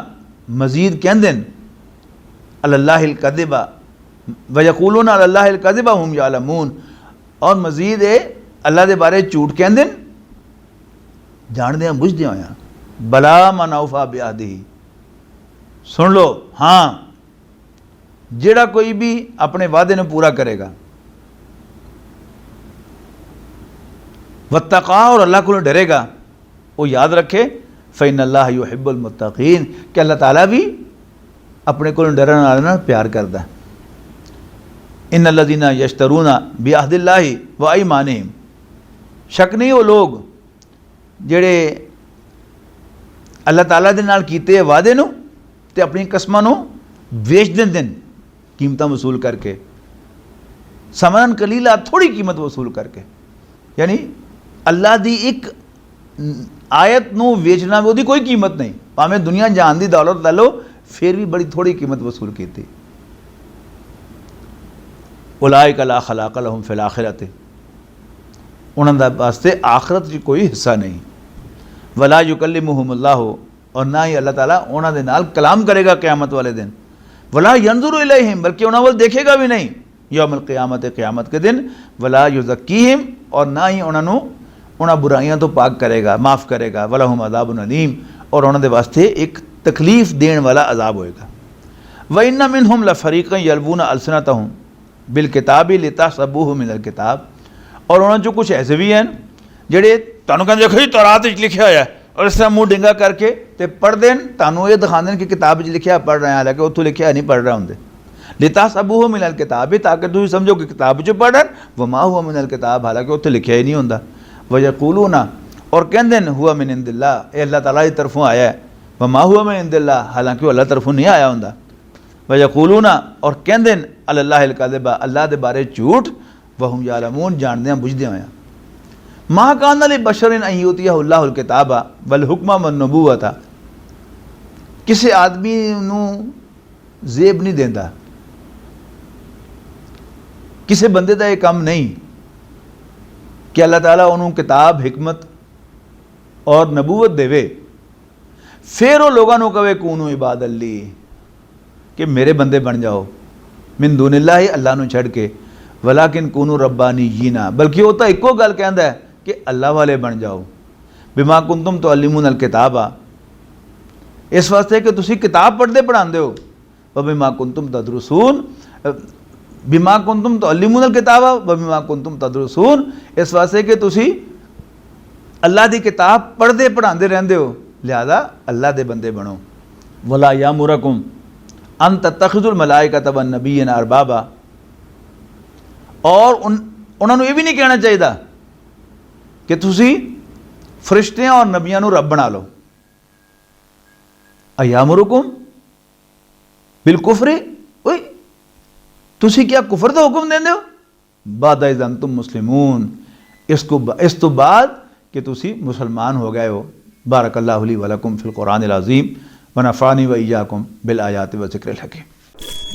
मज़ीद कहंदे अलल्लाहिल कज़िबा व यक़ूलूना अलल्लाहिल कज़िबा हुम यअलमून, और मज़ीद है अल्लाह के बारे झूठ कहंदे जानदे बुझदे होया। बला मन औफ़ा बिअहदिही, सुन लो, हाँ जेड़ा कोई भी अपने वादे ने पूरा करेगा, वत्तक़ा, और अल्लाह को डरेगा, वो याद रखे फ़इन्नल्लाह युहिब्बुल मुत्तक़ीन, कि अल्लाह ताला भी अपने को डरने वाले नाल प्यार करता है। इन्नल्लज़ीना यश्तरूना बिअहदिल्लाहि व अयमानिहिम, शक नहीं वो लोग जेड़े अल्लाह ताला दे नाल कीते वादे नूं ते अपनी कसमां नूं वेच देंदे ने कीमतां वसूल करके, समन कलीला, थोड़ी कीमत वसूल करके। यानी अल्लाह दी एक आयत नूं वेचना में उसकी कोई कीमत नहीं, भावें दुनिया जहान की दौलत लै लो फिर भी बड़ी थोड़ी कीमत वसूल की। उलाइका ला खलाक़ लहुम फिल आखिरति, उन्हां दा वास्ते आखिरत च कोई हिस्सा नहीं। वला युकल्लिमुहुमुल्लाहु, और ना ही अल्लाह ताला उन्हां दे नाल कलाम करेगा क़यामत वाले दिन। वला यंजुरु इलैहिम, बल्कि उन्हां वल देखेगा भी नहीं यौमुल क़ियामत, क़यामत के दिन। वला युज़क्कीहिम, और ना ही उन्होंने उन्हां बुराइयां तो पाक करेगा, माफ़ करेगा। वलहुम अज़ाबुन अलीम, और उन्होंने वास्ते एक तकलीफ देने वाला अजाब होएगा। व इन्ना मिनहुम लफ़रीक़न यल्वूना अलसिनतहुम बिल किताबि लितहसबूहु मिनल किताब, और उन्होंने जो कुछ ऐसे भी हैं जेड़े तुहानूं कहंदे देखो जी तौरात विच लिखिया होया, और इस तरह मुँह डिंगा करके ते पढ़ते हैं, तुहानूं ये दिखाते कि किताब विच लिखिया पढ़ रहे हैं, हालांकि उत्थों लिखिया नहीं पढ़ रहे होंदे। लितहसबूहु मिनल किताब, ताकि तुसीं समझो कि किताब विच पढ़ रहे, व मा हुवा मिनल किताब, हालांकि उत्थे लिखिया ही नहीं होंदा। व यक़ूलूना, और कहंदे हुआ मिन इंदिल्लाह, ये अल्लाह ताला की तरफों आया है। व मा हुवा मिन इंदिल्लाह, हालांकि अल्लाह तरफों नहीं आया होंदा। व यक़ूलूना, और कहंदे अलल्लाहिल कज़िबा, अल्लाह के बारे झूठ, व हुम यअलमून, जानदे बुझदे होया। मा काना लिबशरिन अन युतियहुल्लाहुल किताबा वल हुक्मा वन नबुव्वता, किसी आदमी नूं ज़ेब नहीं देंदा, किसी बंदे का यह काम नहीं कि अल्लाह ताला उन्होंने किताब, हिकमत और नबूवत देवे, फिर वो लोगों को कहे कूनू इबादल्ली, कि मेरे बंदे बन जाओ, मिन दूनिल्लाहि, अल्लाह नूं छड़ के, वलाकिन कूनू रब्बानीयीना, बल्कि वो तो इको गल कहंदा है कि अल्लाह वाले बन जाओ। बिमा कुंतुम तुअल्लिमूनल किताबा, इस वास्ते कि तुसी किताब पढ़ते पढ़ाते हो। व बिमा कुंतुम तदरुसून, बिमा कुंतुम तुअल्लिमूनल किताबा व बिमा कुंतुम तदरुसून, इस वास्ते कि तुसी अल्लाह की किताब पढ़ते पढ़ाते रहंदे हो, लिहाजा अल्लाह के बंदे बनो। वला यामुरकुम अन तत्तखिजुल मलाइकता वन नबिय्यिन अरबाबा, और उन्होंने ये भी नहीं कहना चाहिए कि तुसी फरिश्तियां और नबियां नूं रब बना लो। अयामुरुकुम बिल कुफरी, ओए तुसी क्या कुफर का हुक्म देंदे हो? बाद इज़ अंतुम मुस्लिमून, इस तो बाद कि तुसी मुसलमान हो गए हो। बारकल्लाहु ली व लकुम फिल कुरानिल अज़ीम व नफ़अनी व इय्याकुम बिल आयाति व ज़िक्रिल हकीम।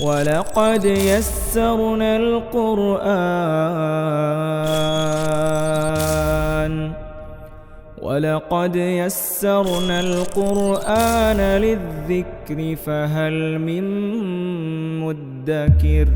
वलक़द यस्सरनल कुरआन वलक़द यस्सरनल क़ुरआन लिज़्ज़िक्रि फ़हल मिन मुद्दकिर।